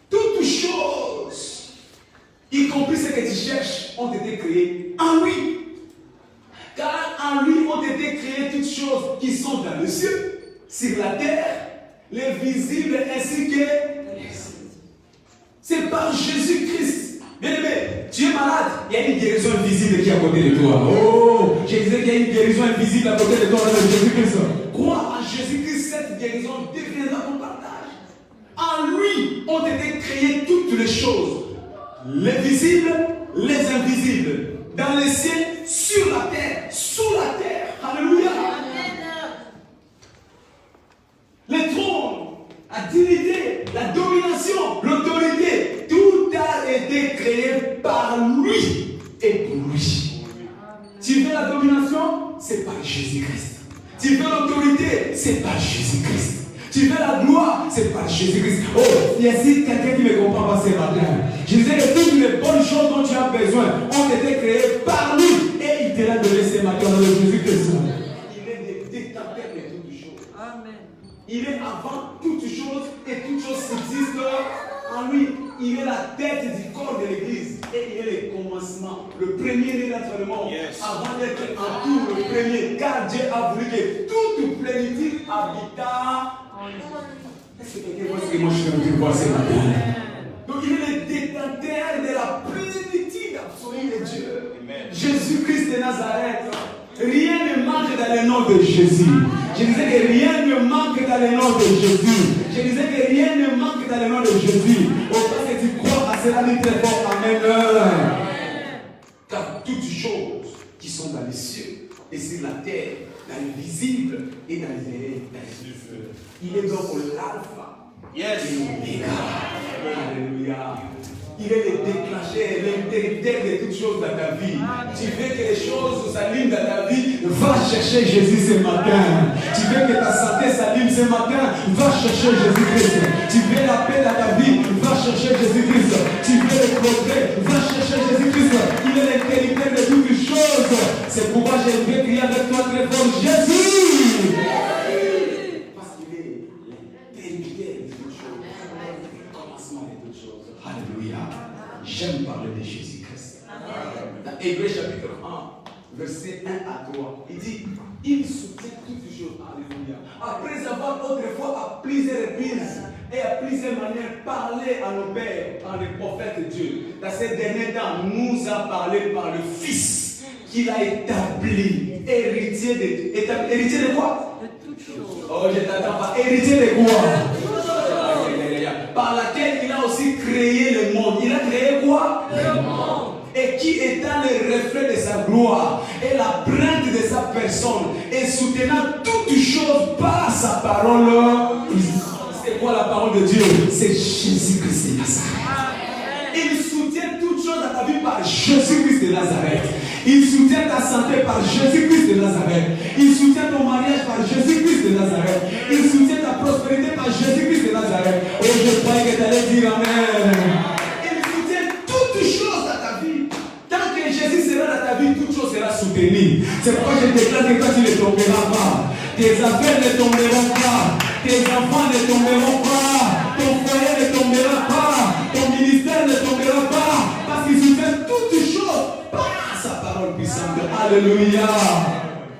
Speaker 1: Toutes choses, y compris ce que tu cherches, ont été créées en lui. Car en lui ont été créées toutes choses qui sont dans le ciel, sur la terre, les visibles ainsi que les invisibles. C'est par Jésus-Christ. Bien aimé, tu es malade, il y a une guérison invisible qui est à côté de toi. Oh, je disais qu'il y a une guérison invisible à côté de toi, de Jésus-Christ. Crois en Jésus-Christ, cette guérison deviendra ton partage. En lui ont été créées toutes les choses, les visibles, les invisibles, dans les cieux, sur la terre, sous la terre. Alléluia. Les trônes, la dignité, la domination, l'autorité, tout a été créé par lui et pour lui. Tu veux la domination? C'est par Jésus-Christ. Tu veux l'autorité? C'est par Jésus-Christ. Tu veux la gloire? C'est par Jésus-Christ. Oh, il y a ici quelqu'un qui ne me comprend pas ce matin. Je disais que toutes les bonnes choses dont tu as besoin ont été créées par lui et il te l'a donné ce matin dans le Jésus-Christ. Il est le détenteur de toutes choses. Amen. Il est avant toutes choses et toutes choses existent en lui. Il est la tête du corps de l'Église et il est le commencement, le premier né d'entre le monde. Yes. Avant d'être en tout le premier, car Dieu a voulu que toute plénitude habita. Est-ce que quelqu'un voit ce que moi je suis en train de voir ce matin? Donc il est le détenteur de la plénitude absolue de Dieu. Amen. Jésus-Christ de Nazareth. Rien ne manque dans le nom de Jésus. Je disais que rien ne manque dans le nom de Jésus. Je disais que rien ne manque dans le nom de Jésus. Au parce que tu crois à cela, dis très fort. Amen. Car toutes choses qui sont dans les cieux et sur la terre, dans l'invisible et dans les Il est donc l'alpha et l'oméga. Alléluia. Il est le déclencheur, l'interrupteur de toutes choses dans ta vie. Tu veux que les choses s'allument dans ta vie, va chercher Jésus ce matin. Tu veux que ta santé s'allume ce matin, va chercher Jésus-Christ. Tu veux la paix dans ta vie, va chercher Jésus-Christ. Tu veux le progrès, va chercher Jésus-Christ. Il est l'interrupteur de toutes choses. C'est pourquoi je vais crier avec toi très fort, Jésus. Parce qu'il est l'interrupteur de toutes choses. Le commencement de toutes choses. Alléluia. J'aime parler de Jésus-Christ. Dans Hébreux chapitre 1, verset 1 à 3, il dit, il soutient toutes choses. Alléluia. Après avoir autrefois à plusieurs reprises et à plusieurs manières parlé à nos pères, par les prophètes de Dieu, dans ces derniers temps, nous a parlé par le Fils qu'il a établi, héritier de quoi? De toutes choses. Oh, je t'attends pas. Héritier de quoi? Par laquelle il a aussi créé le monde. Il a créé quoi? Le monde. Et qui étant le reflet de sa gloire et la plainte de sa personne et soutenant toutes choses par sa parole. C'est quoi la parole de Dieu? C'est Jésus-Christ de Nazareth. Il soutient toutes choses dans ta vie par Jésus-Christ de Nazareth. Il soutient ta santé par Jésus-Christ de Nazareth. Il soutient ton mariage par Jésus-Christ de Nazareth. Il soutient ta prospérité par Jésus-Christ de Nazareth. Oh, je croyais que tu allais dire Amen. Il soutient toutes choses dans ta vie. Tant que Jésus sera dans ta vie, toute chose sera soutenue. C'est pourquoi je déclare que toi, tu ne tomberas pas. Tes affaires ne tomberont pas. Tes enfants ne tomberont pas. Ton foyer ne tombera pas. Ton ministère ne tombera pas. Parce qu'il soutient toutes choses par sa parole puissante. Alléluia.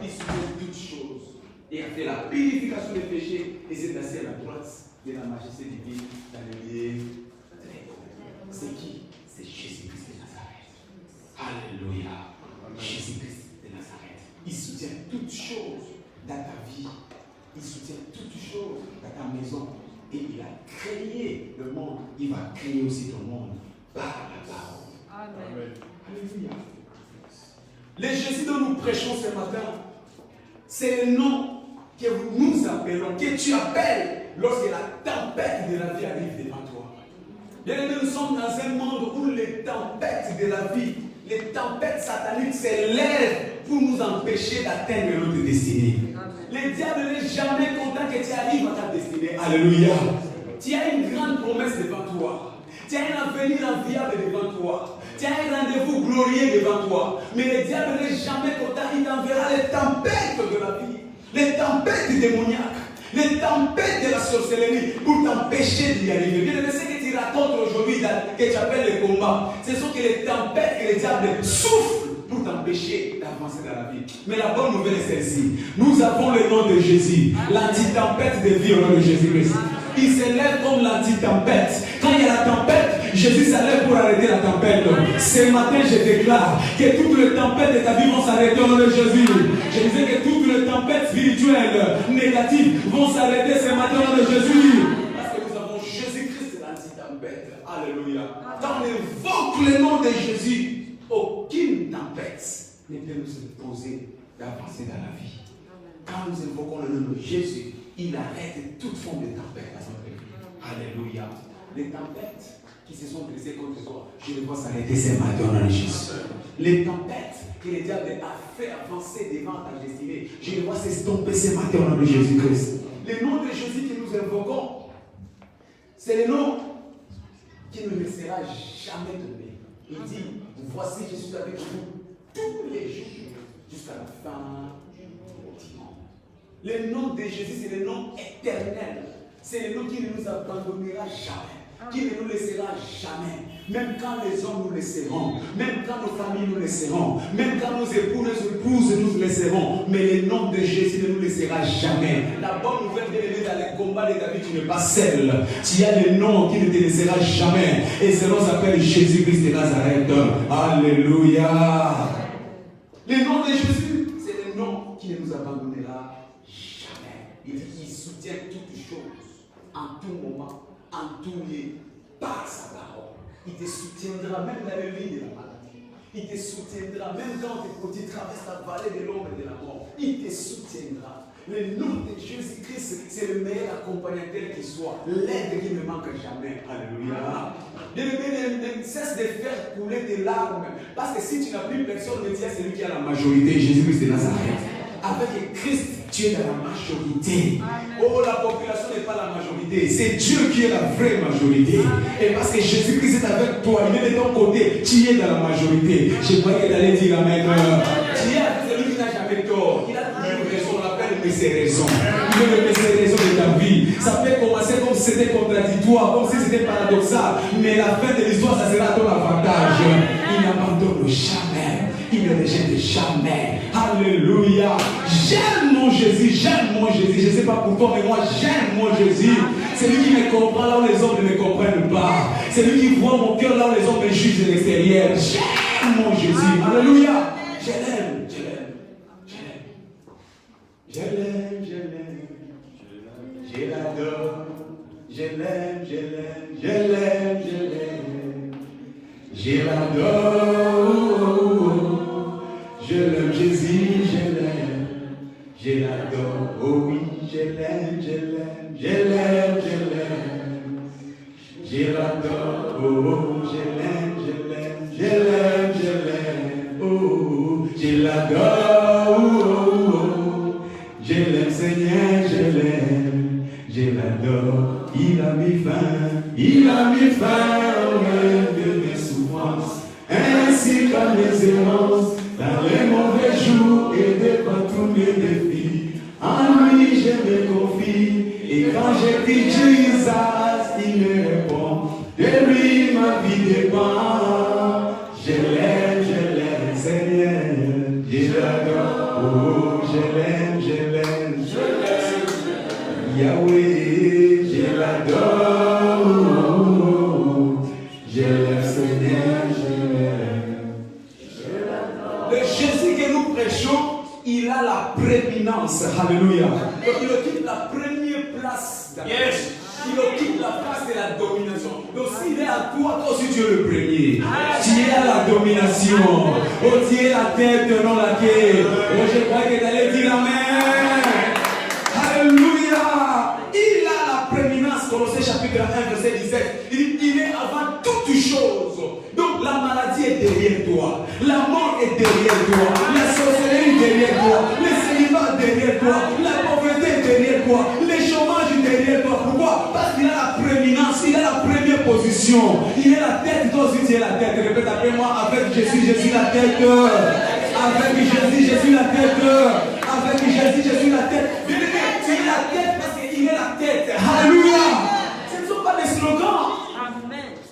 Speaker 1: Il soutient toutes choses. Et a fait la purification des péchés. Et s'est assis à la droite de la majesté divine dans le lieu. C'est qui? C'est Jésus-Christ de Nazareth. Alléluia. Jésus-Christ de Nazareth. Il soutient toutes choses dans ta vie. Il soutient toutes choses dans ta maison. Et il a créé le monde. Il va créer aussi ton monde par la parole. Amen. Alléluia. Le Jésus dont nous prêchons ce matin, c'est le nom que nous appelons, que tu appelles lorsque la tempête de la vie arrive devant toi. Bien-aimés, nous sommes dans un monde où les tempêtes de la vie, les tempêtes sataniques s'élèvent pour nous empêcher d'atteindre notre destinée. Le diable n'est jamais content que tu arrives à ta destinée. Alléluia. Tu as une grande promesse devant toi. Tu as un avenir enviable devant toi. Tu as un rendez-vous glorieux devant toi. Mais le diable n'est jamais content. Il enverra les tempêtes de la vie, les tempêtes démoniaques, les tempêtes de la sorcellerie pour t'empêcher d'y arriver. Bien aimé, ce que tu racontes aujourd'hui, que tu appelles le combat, ce sont que les tempêtes que le diable souffle pour t'empêcher d'avancer dans la vie. Mais la bonne nouvelle est celle-ci. Nous avons le nom de Jésus, l'antitempête de vie au nom de Jésus-Christ. Il s'élève comme l'antitempête. Quand il y a la tempête, Jésus s'élève pour arrêter la tempête. Ce matin, je déclare que toutes les tempêtes de ta vie vont s'arrêter au nom de Jésus. Je disais que toutes les tempêtes spirituelles négatives vont s'arrêter ce matin au nom de Jésus. Parce que nous avons Jésus-Christ, l'antitempête. Alléluia. Quand on évoque le nom de Jésus, aucune tempête ne peut nous imposer d'avancer dans la vie. Quand nous évoquons le nom de Jésus, il arrête toute forme de tempête à notre vie. Alléluia. Les tempêtes qui se sont dressées contre toi, je les vois s'arrêter ce matin dans Jésus. Les tempêtes que le diable a fait avancer devant ta destinée, je les vois s'estomper ce matin au nom de Jésus-Christ. Le nom de Jésus que nous invoquons, c'est le nom qui ne laissera jamais tomber. Il dit, voici je suis avec vous tous les jours jusqu'à la fin du monde. Le nom de Jésus, c'est le nom éternel. C'est le nom qui ne nous abandonnera jamais, qui ne nous laissera jamais. Même quand les hommes nous laisseront, même quand nos familles nous laisseront, même quand nos épouses nous laisseront, mais le nom de Jésus ne nous laissera jamais. La bonne nouvelle, bien aimée, dans les combats de ta vie, tu n'es pas seul. Tu as le nom qui ne te laissera jamais. Et ce nom s'appelle Jésus-Christ de Nazareth. Alléluia. Le nom de Jésus, c'est le nom qui ne nous abandonnera jamais. Il soutient toutes choses, en tout moment, en tout lieu, par sa parole. Il te soutiendra même dans le lit de la maladie. Il te soutiendra. Même quand tu traverses la vallée de l'ombre et de la mort, il te soutiendra. Le nom de Jésus-Christ, c'est le meilleur accompagnateur qui soit. L'aide qui ne manque jamais. Alléluia. Ne cesse de faire couler des larmes. Parce que si tu n'as plus personne, mais c'est lui qui a la majorité. Jésus-Christ de Nazareth. Avec Christ, tu es dans la majorité. Oh, la population n'est pas la majorité. C'est Dieu qui est la vraie majorité. Et parce que Jésus-Christ est avec toi, il est de ton côté, tu es dans la majorité. Je croyais que tu allais dire Amen. Tu es avec celui qui n'a jamais tort. Il a toujours raison. On l'appelle mais c'est raison. Il veut le c'est raison de ta vie. Ça peut commencer comme si c'était contradictoire, comme si c'était paradoxal. Mais la fin de l'histoire, ça sera à ton avantage. Il n'abandonne jamais. Il ne rejette jamais. Alléluia. J'aime mon Jésus, j'aime mon Jésus. Je ne sais pas pour toi, mais moi j'aime mon Jésus. C'est lui qui me comprend là où les hommes ne me comprennent pas. C'est lui qui voit mon cœur là où les hommes me jugent de l'extérieur. J'aime mon Jésus. Alléluia. Je l'aime, je l'aime, je l'aime. Je l'aime, je l'aime. Je l'adore. Je l'aime, je l'aime, je l'aime, je l'aime. Je l'adore. Je l'aime, Jésus, je l'aime, je l'adore, oh oui, je l'aime, je l'aime, je l'aime, je l'aime, je l'adore, oh, je l'aime, je l'aime, je l'aime, je l'aime, oh, je l'adore, oh, je l'aime, Seigneur, je l'aime, je l'adore, il a mis fin au même de mes souffrances, ainsi qu'à mes errances. Dans les mauvais jours et devant tous mes défis, en lui je me confie. Et quand je dis Jesus, il me répond. De lui ma vie dépend. Je l'aime, Seigneur. Je l'adore, oh, je l'aime, je l'aime. Yahweh, je l'adore, oh, je l'aime, Seigneur, je l'aime. Le Jésus que nous prêchons, il a la prééminence. Alléluia. Donc il occupe la première place. Yes. Il occupe la place de la domination. Donc s'il est à toi, toi aussi tu es le premier. Tu es à la domination. Oh, tu es la tête, non la queue. Oh, je crois que tu allais dire Amen. Alléluia. Il a la prééminence. Colossiens chapitre 1, verset 17. Il est avant toutes choses. Donc la maladie est derrière toi. La mort est derrière toi. La sorcellerie est derrière toi. Le célibat est derrière toi. La pauvreté est derrière toi. Le chômage est derrière toi. Pourquoi? Parce qu'il a la prééminence. Il a la première position. Il est la tête. Toi aussi tu es la tête. Répète après moi. Avec Jésus, je suis la tête. Avec Jésus, je suis la tête. Avec Jésus, je suis la tête. Bien aimé, tu es la tête parce qu'il est la tête. Alléluia. Ce ne sont pas des slogans.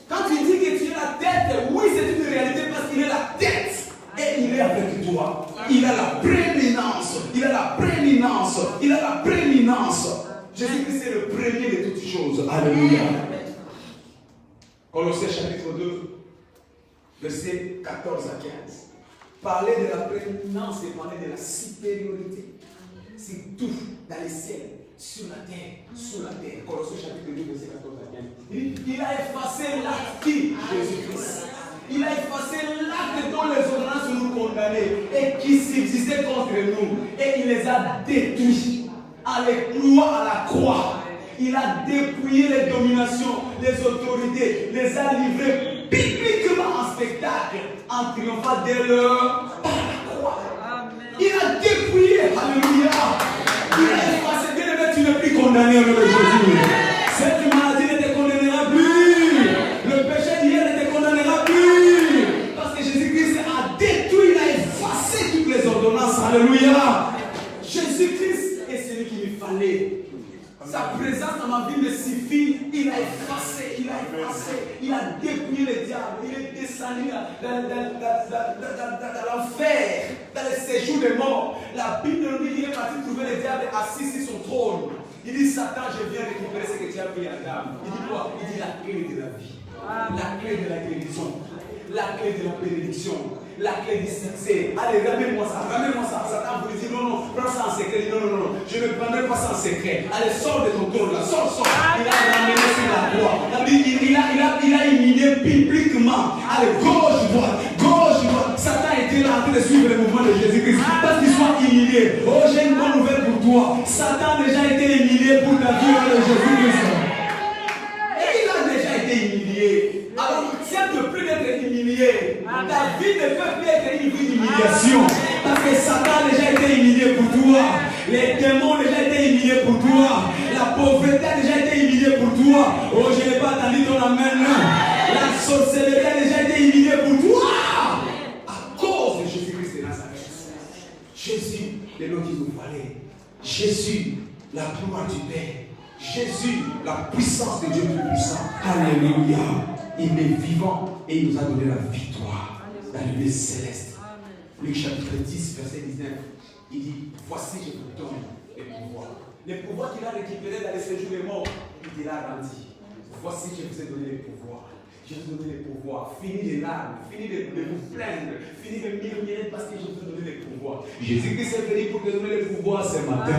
Speaker 1: Quand tu dis que tu es la tête, oui, c'est une réalité parce qu'il est la tête. Et il est avec toi. Il a la prééminence. Il a la prééminence. Il a la prééminence. Jésus-Christ est le premier de toutes choses. Alléluia. Colossiens chapitre 2, versets 14 à 15. Parler de la prééminence et parler de la supériorité. C'est tout dans les ciels, sur la terre, sous la terre. Colossiens chapitre 2, verset 14 à 15. Il a effacé l'acte qui Jésus-Christ. Il a effacé l'acte dont les ordonnances nous condamnaient et qui subsistaient contre nous. Et il les a détruits en les clouant à la croix. Il a dépouillé les dominations, les autorités, les a livrés publiquement en spectacle, en triomphant de leur par la croix. Il a dépouillé, alléluia. Il a effacé, bien aimé, tu n'es plus condamné au nom de Jésus. Cette maladie ne te condamnera plus. Le péché d'hier ne te condamnera plus. Parce que Jésus-Christ a détruit, il a effacé toutes les ordonnances. Alléluia. Jésus-Christ est celui qu'il me fallait. Sa présence dans ma vie me suffit. Il a effacé, il a dépouillé le diable. Il est descendu dans l'enfer, dans le séjour des morts. La Bible nous dit qu'il est parti trouver le diable assis sur son trône. Il dit, Satan, je viens récupérer ce que tu as pris à Adam. Il dit quoi? Il dit la clé de la vie, la clé de la guérison, la clé de la bénédiction, la clé du succès. Allez, ramène-moi ça, ramène-moi ça. Satan vous dit, non, non, prends ça en secret. Il dit, non, non, non, je ne prendrai pas ça en secret. Allez, sors de ton trône là, sors. Il a ramené sur la croix. Il a humilié publiquement. Allez, gauche, droite, train de suivre le mouvement de Jésus-Christ. Parce qu'ils soient humiliés. Oh, j'ai une bonne nouvelle pour toi. Satan a déjà été humilié pour ta vie au nom de Jésus-Christ. Il a déjà été humilié. Alors, si elle ne peut plus être humilié, ta vie ne peut plus être une vie d'humiliation. Parce que Satan a déjà été humilié pour toi. Les démons ont déjà été humiliés pour toi. La pauvreté a déjà été humiliée pour toi. Oh, je n'ai pas entendu ton amen. La sorcellerie a déjà été humiliée pour toi. À cause de Jésus-Christ de Nazareth. Jésus, le nom qui nous fallait. Jésus, la gloire du Père. Jésus, la puissance de Dieu le puissant. Alléluia. Il est vivant et il nous a donné la victoire dans le lieu céleste. Luc chapitre 10, verset 19. Il dit, voici je vous donne les pouvoirs. Les pouvoirs qu'il a récupérés dans les séjours des morts, il te l'a rendu. Voici je vous ai donné les pouvoirs. Je vous ai donné les pouvoirs. Fini les larmes, fini de vous plaindre, fini de murmurer parce que je vous ai donné les pouvoirs. Jésus-Christ est venu pour te donner les pouvoirs ce matin.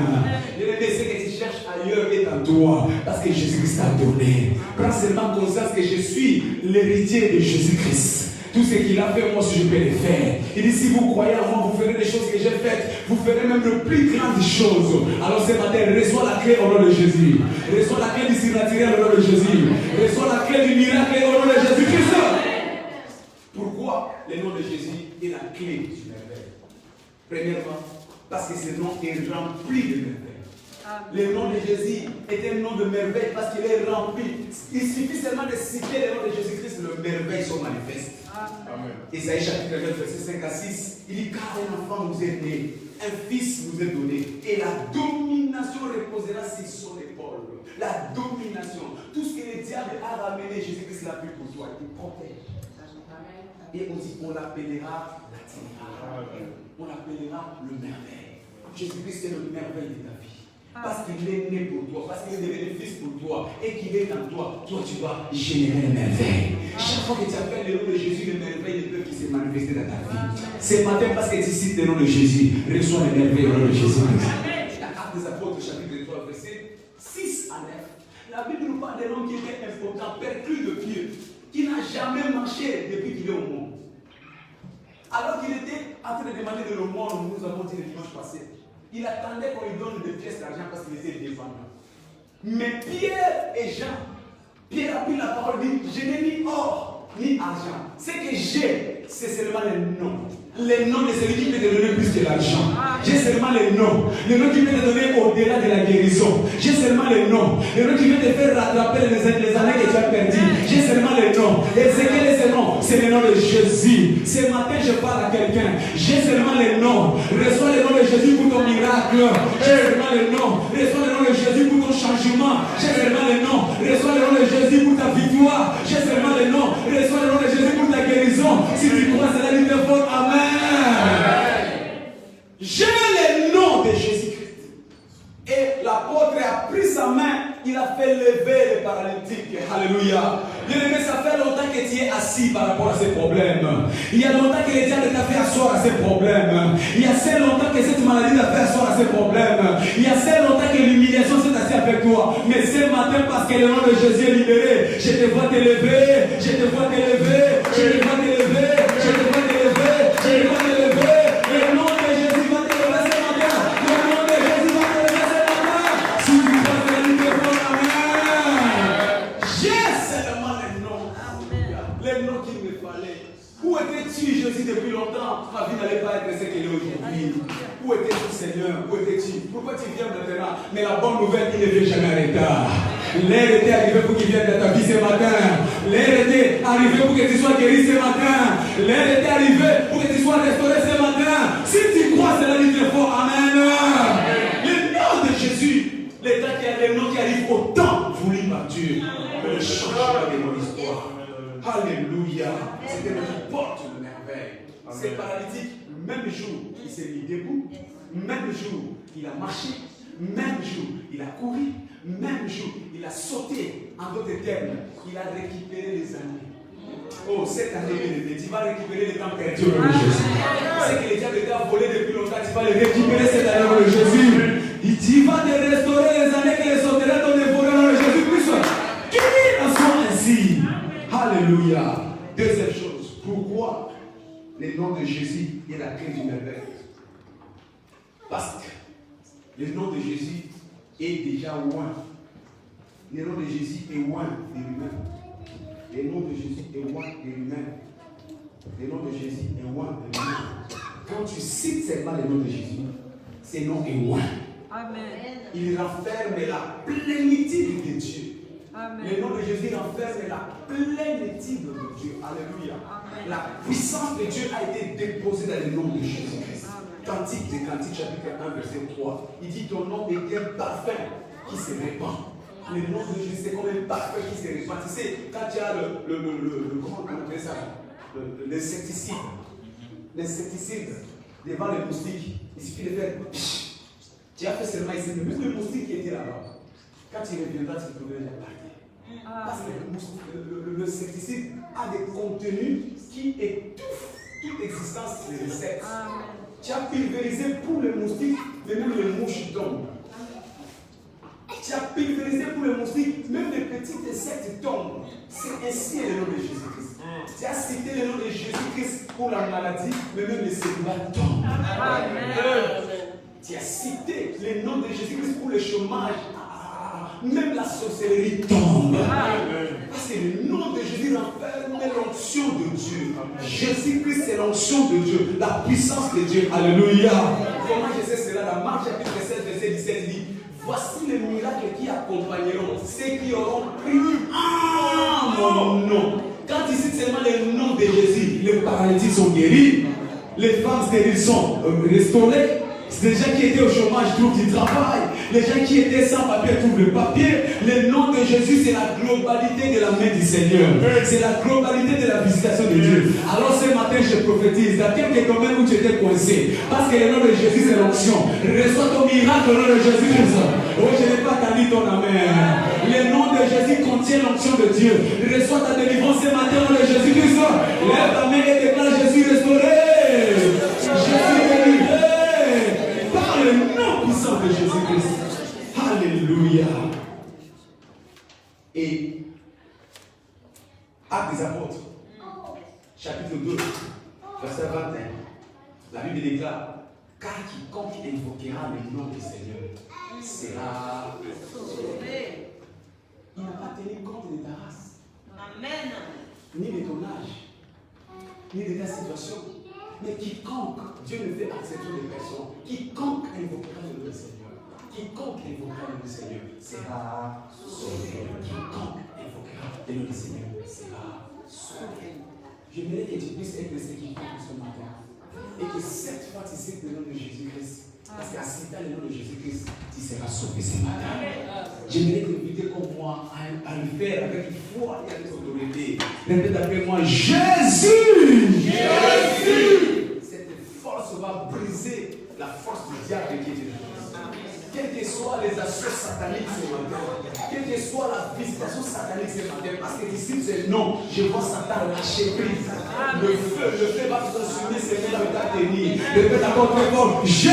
Speaker 1: Je ne sais que tu cherches ailleurs et en toi parce que Jésus-Christ t'a donné. Prends seulement conscience que je suis l'héritier de Jésus-Christ. Tout ce qu'il a fait, moi aussi je peux le faire. Il dit, si vous croyez en moi, vous ferez les choses que j'ai faites. Vous ferez même de plus grandes choses. Alors ce matin, reçois la clé au nom de Jésus. Reçois la clé du surnaturel au nom de Jésus. Reçois la clé du miracle au nom de Jésus-Christ. Pourquoi le nom de Jésus est la clé du merveille? Premièrement, parce que ce nom est rempli de merveilles. Le nom de Jésus est un nom de merveille parce qu'il est rempli. Il suffit seulement de citer le nom de Jésus-Christ, le merveille sont manifestes. Isaïe chapitre 9, verset 5 à 6, il dit, car un enfant nous est né, un fils nous est donné, et la domination reposera sur son épaule. La domination, tout ce que le diable a ramené, Jésus-Christ l'a pris pour toi, il te protège. Et on dit, on l'appellera la terre. On l'appellera le merveille. Jésus-Christ est le merveille de ta vie. Parce qu'il est né pour toi, parce qu'il est devenu fils pour toi, et qu'il est en toi, toi tu vas générer les merveilles. Chaque fois que tu appelles le nom de Jésus, les merveilles ne peuvent qui se manifester dans ta vie. Ce matin, parce que tu cites le nom de Jésus, reçois les merveilles au nom de Jésus. Actes des Apôtres, chapitre 3, verset 6 à 9. La Bible nous parle d'un homme qui était important, perclus de pied, qui n'a jamais marché depuis qu'il est au monde. Alors qu'il était en train de demander de l'aumône, nous avons dit le dimanche passé. Il attendait qu'on lui donne des pièces d'argent parce qu'il était dépendant. Mais Pierre et Jean, Pierre a pris la parole et dit, je n'ai ni or ni argent. Ce que j'ai, c'est seulement le nom. Le nom de celui qui peut te donner plus que l'argent. J'ai seulement le nom. Le nom qui peut te donner au-delà de la guérison. J'ai seulement le nom. Le nom qui peut te faire rattraper les années que tu as perdues. J'ai seulement le nom. Et c'est quel est ce nom? C'est le nom de Jésus. Ce matin, je parle à quelqu'un. J'ai seulement le nom. Reçois le nom de Jésus pour ton miracle. J'ai seulement le nom. Reçois le nom de Jésus pour ton changement. J'ai seulement le nom. Reçois le nom de Jésus pour ta victoire. J'ai seulement le nom. Reçois le nom de Jésus pour ta guérison. Si tu crois, c'est la lutte forte. Amen. J'ai le nom de Jésus-Christ. Et l'apôtre a pris sa main, il a fait lever les paralytiques. Alléluia. Bien-aimé, ça fait longtemps que tu es assis par rapport à ces problèmes. Il y a longtemps que le diable t'a fait asseoir à ces problèmes. Il y a assez longtemps que cette maladie t'a fait asseoir à ces problèmes. Il y a assez longtemps que l'humiliation s'est assise avec toi. Mais ce matin, parce que le nom de Jésus est libéré, je te vois te lever, je te vois te lever, je te vois te lever, je te vois te lever, je te vois te lever. Le nom de Jésus va te lever ce matin. Le nom de Jésus va te lever ce matin. Si tu crois que la lutte est pour la main, j'ai seulement le nom. Le nom qu'il me fallait. Où étais-tu, Jésus, depuis longtemps? Ma vie n'allait pas être ce qu'elle est aujourd'hui. Où étais-tu, Seigneur? Où étais-tu? Pourquoi tu viens maintenant? Mais la bonne nouvelle, il ne vient jamais en retard. L'heure était arrivée pour qu'il vienne dans ta vie ce matin. L'heure était arrivée pour que tu sois guéri ce matin. L'heure était arrivée pour que tu sois restauré ce matin. Si tu crois, c'est la lutte fort. Amen. Le nom de Jésus, le nom qui arrive au temps voulu par Dieu, le changement de mon histoire. Alléluia. C'était notre porte de merveille. C'est paralytique. Même jour, il s'est mis debout. Même jour, il a marché. Même jour, il a couru. Même jour, il a sauté. En d'autres termes, il a récupéré les années. Oh, cette année, tu vas récupérer les temps perdus au nom de Jésus. C'est que les diables t'a volé depuis longtemps, tu vas les récupérer cette année au nom de Jésus. Tu vas te restaurer les années que les sauterelles t'ont dévoré au nom de Jésus-Christ. Qu'il en soit ainsi. Alléluia. Deuxième chose, pourquoi le nom de Jésus est la clé du merveille. Parce que le nom de Jésus est déjà loin. Le nom de Jésus est loin de lui-même. Le nom de Jésus est loin de lui-même. Le nom de Jésus est loin de lui-même. Quand tu cites seulement le nom de Jésus, ce nom est loin.
Speaker 2: Amen.
Speaker 1: Il renferme la plénitude de Dieu.
Speaker 2: Amen.
Speaker 1: Le nom de Jésus renferme la plénitude de Dieu. Alléluia.
Speaker 2: Amen.
Speaker 1: La puissance de Dieu a été déposée dans le nom de Jésus-Christ. Cantique des Cantiques, chapitre 1, verset 3. Il dit ton nom est un parfum qui se répand. Le nom de Jésus, c'est comme un parfum qui se répand. Tu sais, quand tu as comment on appelle ça, l'insecticide. L'insecticide devant les moustiques, il suffit de faire. Tu as fait seulement ici, mais le moustique qui était là-bas, quand tu reviendras, tu te trouveras déjà parti. Parce que l'insecticide a des contenus qui étouffent toute existence des insectes. Tu as pulvérisé pour le moustique, mais même les mouches tombent. Tu as pulvérisé pour le moustique, même les petits insectes tombent. C'est ainsi le nom de Jésus-Christ. Tu as cité le nom de Jésus-Christ pour la maladie, mais même les célibataires tombent. Tu as cité le nom de Jésus-Christ pour le chômage, même la sorcellerie tombe. Parce que le nom de Jésus renferme l'onction de Dieu. Jésus-Christ, c'est l'onction de Dieu, la puissance de Dieu. Alléluia. Comment je sais cela? Dans Marc chapitre 16, verset 17, dit voici les miracles qui accompagneront ceux qui auront cru en mon nom. Quand il cite seulement le nom de Jésus, les paralytiques sont guéris, les femmes stériles sont restaurées. Les gens qui étaient au chômage trouvent du travail. Les gens qui étaient sans papier trouvent le papier. Le nom de Jésus, c'est la globalité de la main du Seigneur. C'est la globalité de la visitation de Dieu. Alors ce matin, je prophétise dans quelques domaines où tu étais coincé. Parce que le nom de Jésus, c'est l'onction. Reçois ton miracle au nom de Jésus-Christ. Oh, je n'ai pas entendu ton amen. Le nom de Jésus contient l'onction de Dieu. Reçois ta délivrance ce matin au nom de Jésus-Christ. Lève ta main et déclare Jésus restauré. Jésus délivré. Par le nom puissant de Jésus-Christ. Alléluia. Et Actes des Apôtres, chapitre 2, verset 21. La Bible déclare car quiconque invoquera le nom du Seigneur sera sauvé. Il n'a pas tenu compte de ta race. Amen. Ni de ton âge, ni de ta situation. Mais quiconque, Dieu ne fait accepter de personnes, quiconque invoquera le nom du Seigneur, quiconque invoquera le nom du Seigneur sera sauvé. Quiconque invoquera le nom du Seigneur sera sauvé. J'aimerais que tu puisses être ce qui compte ce matin. Et que cette fois tu cites le nom de Jésus-Christ. Parce qu'à citant le nom de Jésus-Christ, tu seras sauvé ce matin. J'aimerais t'inviter comme moi à le faire avec foi et avec autorité. Répète après moi, Jésus! Jésus! Force va briser la force du diable qui est en nous. Quels que soient les assauts sataniques ce matin, quelle que soit la visitation satanique ce matin, parce que ici c'est non, je vois Satan lâcher prise. Le feu va consumer ces mêmes états tenir. Répète encore très fort, Jésus!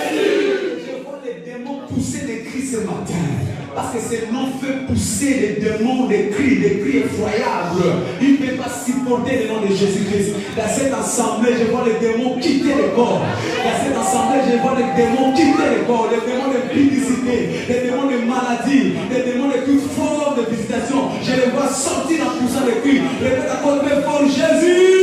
Speaker 1: Jésus! Je vois les démons pousser des cris ce matin. Parce que ce nom fait pousser les démons, des cris effroyables. Il ne peut pas supporter le nom de Jésus-Christ. Dans cette assemblée, je vois les démons quitter le corps. Dans cette assemblée, je vois les démons quitter le corps. Les démons de publicité, les démons de maladie, les démons de toute forme de visitation. Je les vois sortir en poussant des cris. Répète encore très fort, Jésus!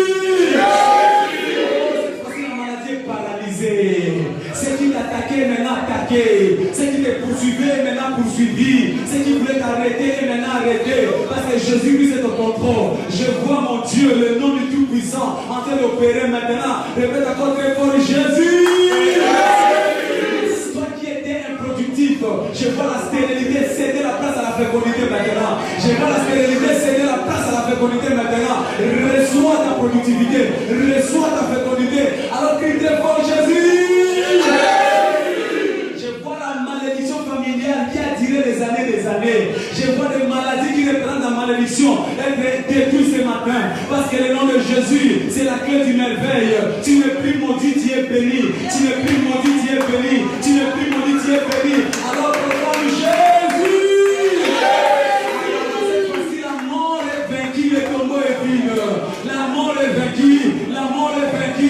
Speaker 1: Ceux qui t'attaquaient maintenant attaqués. Ceux qui te poursuivaient maintenant poursuivis. Ceux qui voulaient t'arrêter maintenant arrêtés. Parce que Jésus-Christ est au contrôle. Je vois mon Dieu, le nom du Tout-Puissant, en train d'opérer maintenant. Répète encore très fort, Jésus! Toi qui étais improductif, je vois la stérilité céder la place à la fécondité maintenant. Je vois la stérilité céder la place à la fécondité maintenant. Reçois ta productivité. Reçois ta fécondité. Alors crie très fort, Jésus! Je vois la malédiction familiale qui a duré des années. Je vois des maladies qui représentent la malédiction. Elle est détruite ce matin. Parce que le nom de Jésus, c'est la clé du merveille. Tu n'es plus maudit, tu es béni. Tu n'es plus maudit, tu es béni. Tu n'es plus maudit, tu es béni. Alors proclame Jésus. Si la mort est vaincue, le tombeau est vide. La mort est vaincue. La mort est vaincue.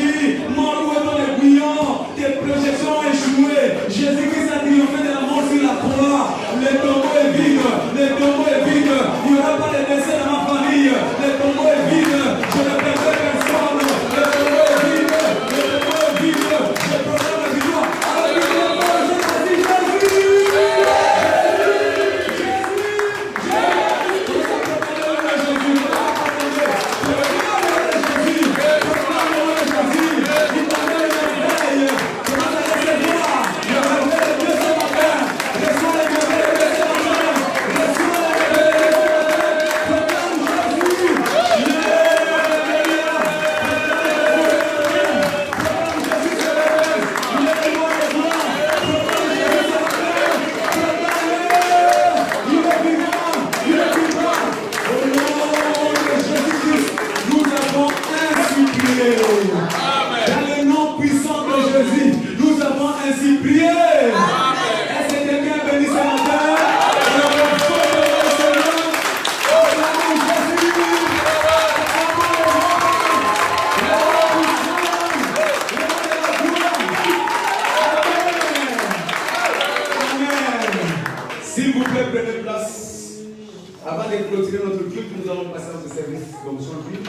Speaker 1: nous allons passer à ce service d'onction d'huile.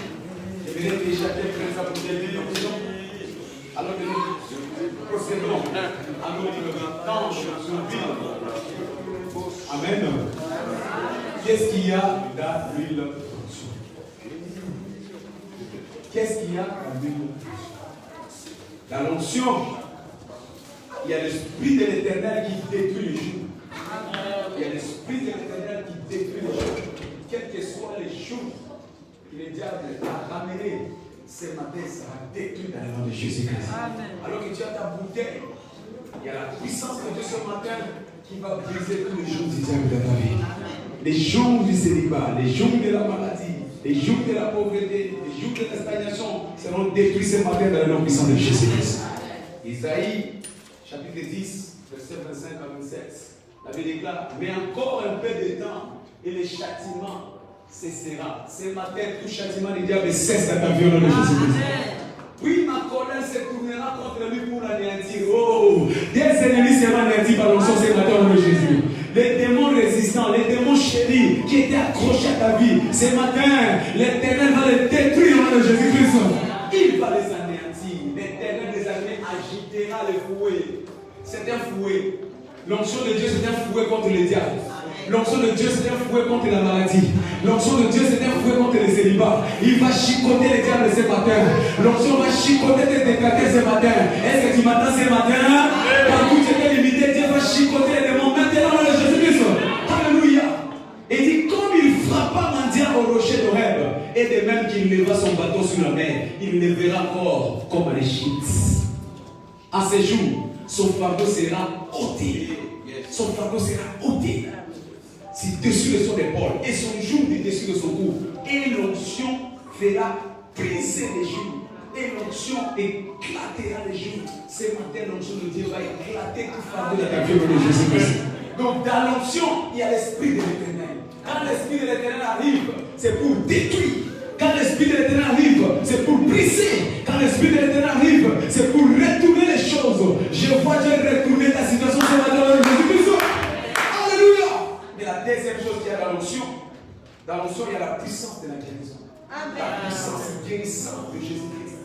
Speaker 1: Je vais que chacun prenne sa bouteille d'huile d'onction. Alors que nous procédons à notre temps d'onction d'huile. Amen. Qu'est-ce qu'il y a dans l'huile d'onction? Qu'est-ce qu'il y a dans l'huile d'onction? Dans l'onction, il y a l'esprit de l'Éternel qui détruit les jours. Il y a l'esprit de l'Éternel qui détruit les jours. Quels que soient les jours que le diable a ramenés, ce matin sera détruit dans le nom de Jésus-Christ. Alors que tu as ta bouteille, il y a la puissance de Dieu ce matin qui va briser tous les jours du diable de ta vie. Les jours du célibat, les jours de la maladie, les jours de la pauvreté, les jours de la stagnation seront détruits ce matin dans le nom puissant de Jésus-Christ. Isaïe, chapitre 10, verset 25 à 27. La Bible déclare, mais encore un peu de temps et le châtiment cessera. Ce matin, tout châtiment du diable cesse dans ta vie au nom de Jésus-Christ. Oui, ma colère se tournera contre lui pour l'anéantir. Oh, des ennemis seront anéantis par l'onction ce matin au nom de Jésus. Les démons résistants, les démons chéris qui étaient accrochés à ta vie, ce matin, l'Éternel va les détruire au nom de Jésus-Christ. Il va les anéantir. L'Éternel des armées agitera les fouets. C'est un fouet. L'onction de Dieu, c'est un fouet contre les diables. L'onction de Dieu, c'est un fouet contre la maladie. L'onction de Dieu, c'est un fouet contre les célibats. Il va chicoter les diables ce matin. L'onction va chicoter tes déclatés ce matin. Est-ce que tu m'attends ce matin? Partout tu étais limité, Dieu va chicoter les démons. Maintenant, le Jésus-Christ. Alléluia. Et dit, comme il frappa Mandia au rocher d'Horeb, et de même qu'il leva son bateau sur la mer, il le verra encore comme en Égypte. En ces jours, son fardeau sera ôté. Son fardeau sera ôté. C'est dessus de son épaule et son joug est dessus de son cou. Et l'onction fera briser les joues. Et l'onction éclatera les joues. Ce matin, l'onction de Dieu va éclater tout fardeau de ta vie au nom de Jésus-Christ. Donc, dans l'onction, il y a l'esprit de l'Éternel. Quand l'esprit de l'Éternel arrive, c'est pour détruire. Quand l'esprit de l'Éternel arrive, c'est pour briser. Quand l'esprit de l'Éternel arrive, c'est pour retourner les choses. Je vois Dieu retourner ta situation ce matin au nom de Jésus-Christ. Alléluia. Mais la deuxième chose qu'il y a dans l'onction, il y a la puissance de la guérison. Amen. La puissance guérissante de Jésus-Christ.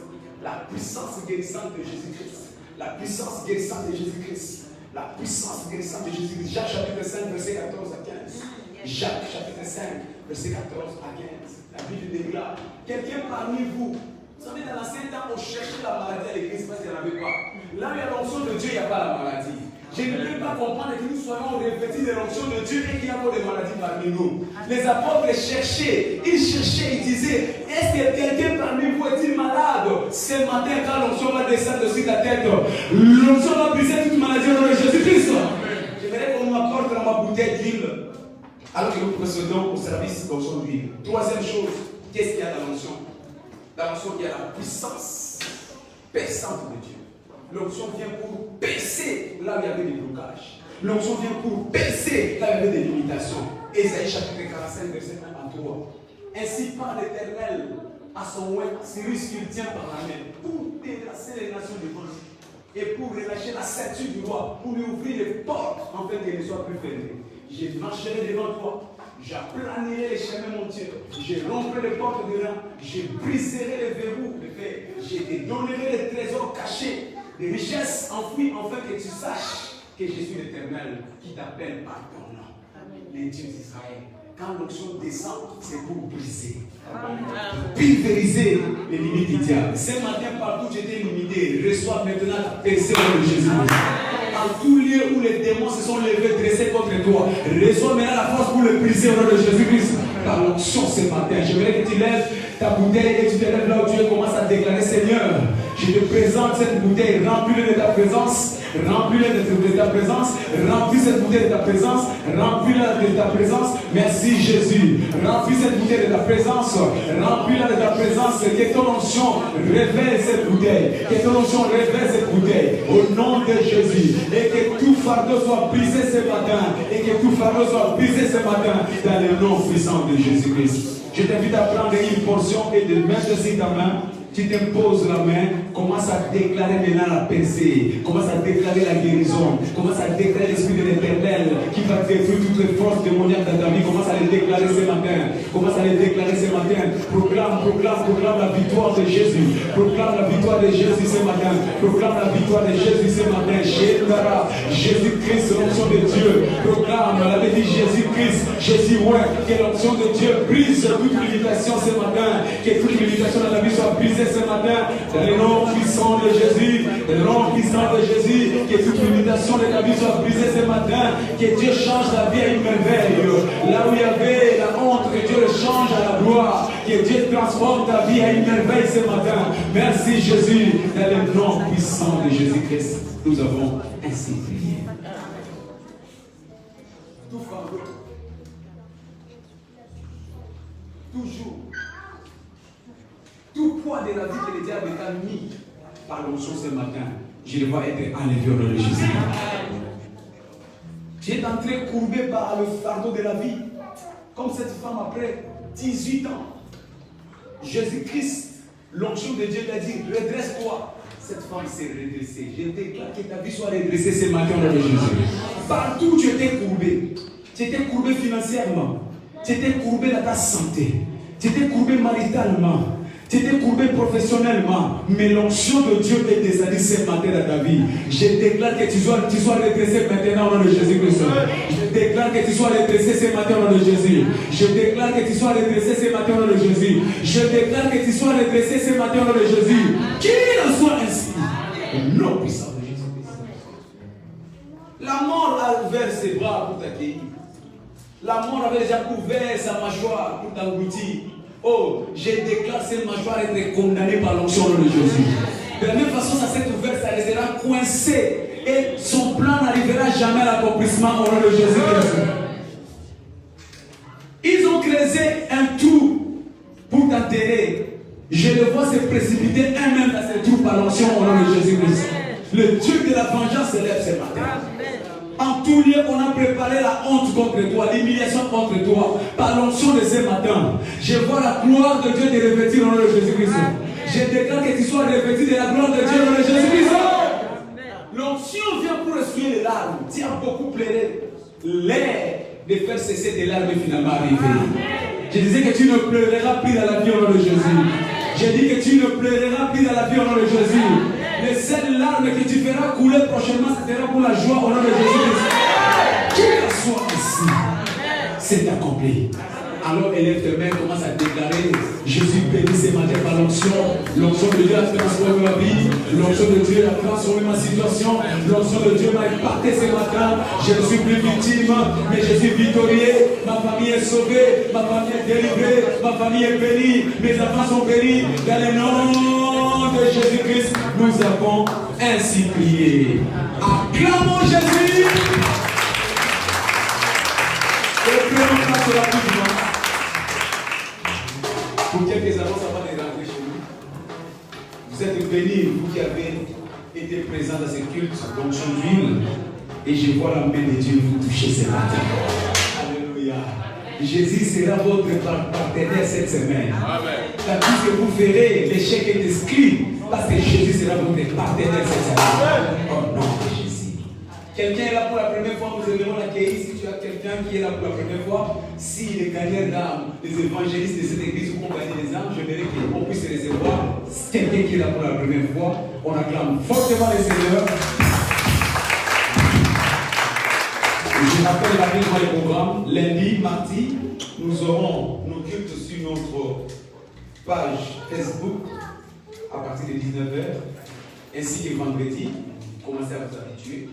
Speaker 1: La puissance guérissante de Jésus-Christ. La puissance guérissante de Jésus-Christ. La puissance guérissante de Jésus-Christ. Jacques chapitre 5, verset 14 à 15. Jacques chapitre 5, verset 14 à 15. La Bible déclare, quelqu'un parmi vous, vous savez, dans l'ancien temps, on cherchait la maladie à l'église parce qu'il n'y en avait pas. Là où il y a l'onction de Dieu, il n'y a pas la maladie. Je ne peux pas comprendre que nous soyons revêtus de l'onction de Dieu et qu'il y a encore des maladies parmi nous. Les apôtres cherchaient, ils disaient, est-ce que quelqu'un parmi vous est-il malade? Ce matin, quand l'onction va descendre sur ta tête, l'onction va briser toute maladie au nom de Jésus-Christ. J'aimerais qu'on m'apporte dans ma bouteille d'huile, alors que nous procédons au service d'onction d'huile. Troisième chose, qu'est-ce qu'il y a dans l'onction? Dans l'onction, il y a la puissance perçante de Dieu. L'onction vient pour percer là où il y avait des blocages. L'onction vient pour percer là où il y avait des limitations. Ésaïe chapitre 45, verset 1 à 3. Ainsi parle l'Éternel à son oint, Cyrus qu'il tient par la main, pour terrasser les nations devant lui, et pour relâcher la ceinture du roi, pour lui ouvrir les portes, en fait qu'elles ne soient plus fermées. Je marcherai devant toi, j'aplanirai les chemins, mon Dieu, je romprai les portes de reins, je briserai les verrous de fer, je te donnerai les trésors cachés, les richesses enfouies, afin que tu saches que je suis l'Éternel qui t'appelle par ton nom. Les dieux d'Israël. Quand l'onction descend, c'est pour briser, pulvériser les limites du diable. Ce matin, partout j'étais limité, reçois maintenant la personne de Jésus. En tout lieu où les démons se sont levés, dressés contre toi, reçois maintenant la force pour le briser au nom de Jésus-Christ. Par l'onction ce matin, j'aimerais que tu lèves ta bouteille et tu te lèves là où tu es, commence à déclarer, Seigneur, je te présente cette bouteille, remplis-le de ta présence. Remplis-le de ta présence, remplis cette bouteille de ta présence, remplis-la de ta présence. Merci Jésus. Remplis cette bouteille de ta présence, remplis-la de ta présence. Que ton onction révèle cette bouteille, que ton onction révèle cette bouteille au nom de Jésus. Et que tout fardeau soit brisé ce matin, et que tout fardeau soit brisé ce matin dans le nom puissant de Jésus-Christ. Je t'invite à prendre une portion et de mettre sur ta main. Tu t'imposes la main. Commence à déclarer maintenant la percée. Commence à déclarer la guérison. Commence à déclarer l'Esprit de l'Éternel qui va détruire toutes les forces démoniaques dans ta vie. Commence à les déclarer ce matin. Commence à les déclarer ce matin. Proclame la victoire de Jésus. Proclame la victoire de Jésus ce matin. Proclame la victoire de Jésus ce matin. Jésus-Christ, l'onction de Dieu. Proclame, elle avait dit Jésus-Christ. Jésus, ouais, que l'onction de Dieu brise toute limitation ce matin. Que toute limitation dans la vie soit brisée ce matin. Dans le nom puissant de Jésus. Dans le nom puissant de Jésus. Que toute limitation de ta vie soit brisée ce matin. Que Dieu change la vie à une merveille. Là où il y avait la honte, que Dieu le change à la gloire. Que Dieu transforme ta vie à une merveille ce matin. Merci Jésus. Dans le nom puissant de Jésus-Christ, nous avons ainsi prié. Tout fardeau, toujours, tout poids de la vie que le diable t'a mis par l'onction ce matin, je le vois être enlevé au nom de Jésus. Tu es entré courbé par le fardeau de la vie, comme cette femme après 18 ans. Jésus-Christ, l'onction de Dieu t'a dit, redresse-toi. Cette femme s'est redressée. Je déclare que ta vie soit redressée ce matin au nom de Jésus. Partout tu étais courbé. Tu étais courbé financièrement. Tu étais courbé dans ta santé. Tu étais courbé maritalement. Tu étais courbé professionnellement. Mais l'onction de Dieu est descendue ce matin dans ta vie. Je déclare que tu sois redressé maintenant au nom de Jésus-Christ. Je déclare que tu sois redressé ce matin au nom de Jésus. Je déclare que tu sois redressé ce matin au nom de Jésus. Je déclare que tu sois redressé ce matin au nom de Jésus. Qu'il en soit ainsi. Au nom puissant de Jésus-Christ. La mort a ouvert ses bras pour t'accueillir. La mort avait déjà couvert sa mâchoire pour t'engloutir. Oh, je déclare cette mâchoire être condamnée par l'onction de Jésus. De la même façon, ça s'est ouvert, ça restera coincé. Et son plan n'arrivera jamais à l'accomplissement au nom de Jésus-Christ. Ils ont creusé un trou pour t'enterrer. Je le vois se précipiter un-même dans ce trou par l'onction au nom de Jésus-Christ. Le Dieu de la vengeance se lève ce matin. En tout lieu, on a préparé la honte contre toi, l'humiliation contre toi, par l'onction de ce matin. Je vois la gloire de Dieu te revêtir au nom de Jésus-Christ. Je déclare que tu sois revêtu de la gloire de Dieu au nom de Jésus-Christ. L'onction vient pour essuyer les larmes. Tu as beaucoup pleuré. L'air de faire cesser tes larmes est finalement arrivé. Je disais que tu ne pleureras plus dans la vie au nom de Jésus. J'ai dit que tu ne pleureras plus dans la vie au nom de Jésus. Les seules larmes que tu feras couler prochainement, ce sera pour la joie au nom de Jésus-Christ. Qu'il soit ici. C'est accompli. Alors élève tes mains, commence à déclarer: je suis béni ce matin par l'onction. L'onction de Dieu a transformé ma vie. L'onction de Dieu a transformé ma situation. L'onction de Dieu m'a impacté ce matin. Je ne suis plus victime, mais je suis victorieux. Ma famille est sauvée, ma famille est délivrée, ma famille est bénie, mes enfants sont bénis. Dans le nom de Jésus-Christ, nous avons ainsi prié. Acclamons Jésus. Et prenons place sur la coupe. Pour quelques annonces avant de rentrer chez nous. Vous êtes bénis, vous qui avez été présents dans ce culte d'onction d'huile. Et je vois la main de Dieu vous toucher ce matin. Alléluia. Jésus sera votre partenaire cette semaine. Amen. Dans tout ce que vous ferez, l'échec est inscrit. Parce que Jésus sera votre partenaire cette semaine. Au nom de Jésus. Quelqu'un est là pour la première fois, nous allons l'accueillir. Si tu as quelqu'un qui est là pour la première fois, si les gagnants d'âmes, les évangélistes de cette église ont gagné des âmes, je verrai qu'on puisse les recevoir. Quelqu'un qui est là pour la première fois, on acclame fortement les Seigneurs. Je rappelle rapidement le programme. Lundi, mardi, nous aurons nos cultes sur notre page Facebook à partir de 19h, ainsi que vendredi. Commencez à vous habituer.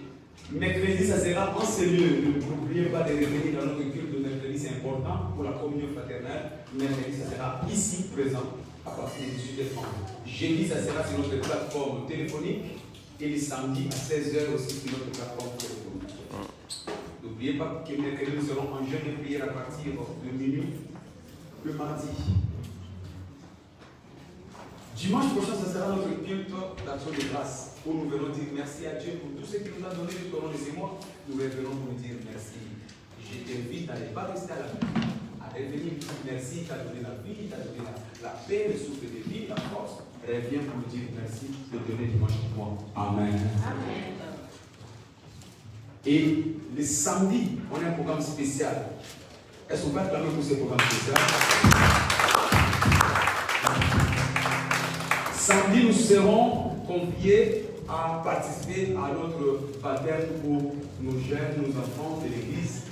Speaker 1: Mercredi, ça sera en cellule. N'oubliez pas de revenir dans notre culte de mercredi, c'est important pour la communion fraternelle. Mercredi, ça sera ici présent à partir de 18h30. Jeudi, ça sera sur notre plateforme téléphonique. Et le samedi à 16h aussi sur notre plateforme téléphonique. N'oubliez pas que mercredi, nous serons en jeûne de prière à partir de minuit le mardi. Dimanche prochain, ce sera notre culte d'action de grâce, où nous venons dire merci à Dieu pour tout ce qu'il nous a donné tout au long de ces mois. Nous revenons pour dire merci. Je t'invite à ne pas rester à la maison, à revenir dire merci, tu as donné la vie, tu as donné la paix, le souffle de vie, la force. reviens pour lui dire merci le dernier dimanche pour moi. Amen.
Speaker 2: Amen.
Speaker 1: Et le samedi, on a un programme spécial. Est-ce qu'on va acclamer pour ce programme spécial? Samedi, nous serons conviés à participer à notre baptême pour nos jeunes, nos enfants de l'église.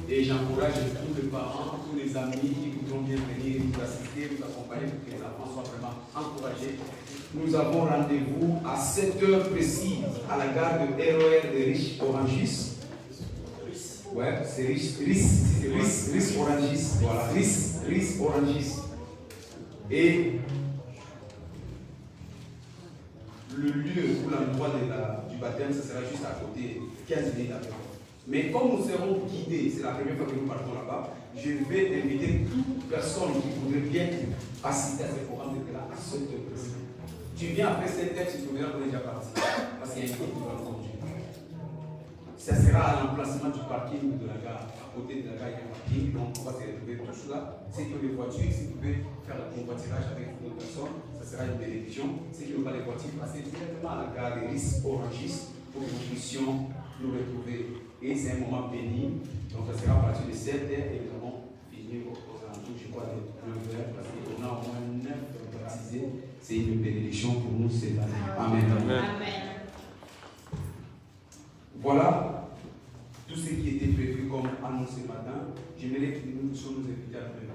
Speaker 1: Et j'encourage tous les parents, tous les amis qui voudront bien venir nous assister, nous accompagner pour que les enfants soient vraiment encouragés. Nous avons rendez-vous à 7h précises à la gare de RER de Riche-Orangis. Ouais, c'est Riche-Orangis. Voilà, Riche-Orangis. Et le lieu ou l'endroit du baptême, ce sera juste à côté, 15 minutes après. Mais comme nous serons guidés, c'est la première fois que nous partons là-bas, je vais inviter toute personne qui voudrait bien assister à ce programme de là à 7h. Tu viens après 7h, tu te verras qu'on est déjà parti. Parce qu'il y a une équipe qui va nous conduire. Ça sera à l'emplacement du parking de la gare. À côté de la gare, il y a un parking, donc on va se retrouver tous là. Ceux qui ont des voitures, si vous pouvez faire le convoiturage avec d'autres personnes, ça sera une bénédiction. Ceux qui n'ont pas de voitures, passez directement à la gare de Riche-Orangis pour que nous puissions nous retrouver. Et c'est un moment béni. Donc ça sera à partir de 7h et nous allons finir aux alentours, je crois, de 9h, parce qu'on a au moins 9 baptisés. C'est une bénédiction pour nous cette année. Amen.
Speaker 2: Amen.
Speaker 1: Voilà tout ce qui était prévu comme annoncé ce matin. J'aimerais que nous puissions nous inviter à lever.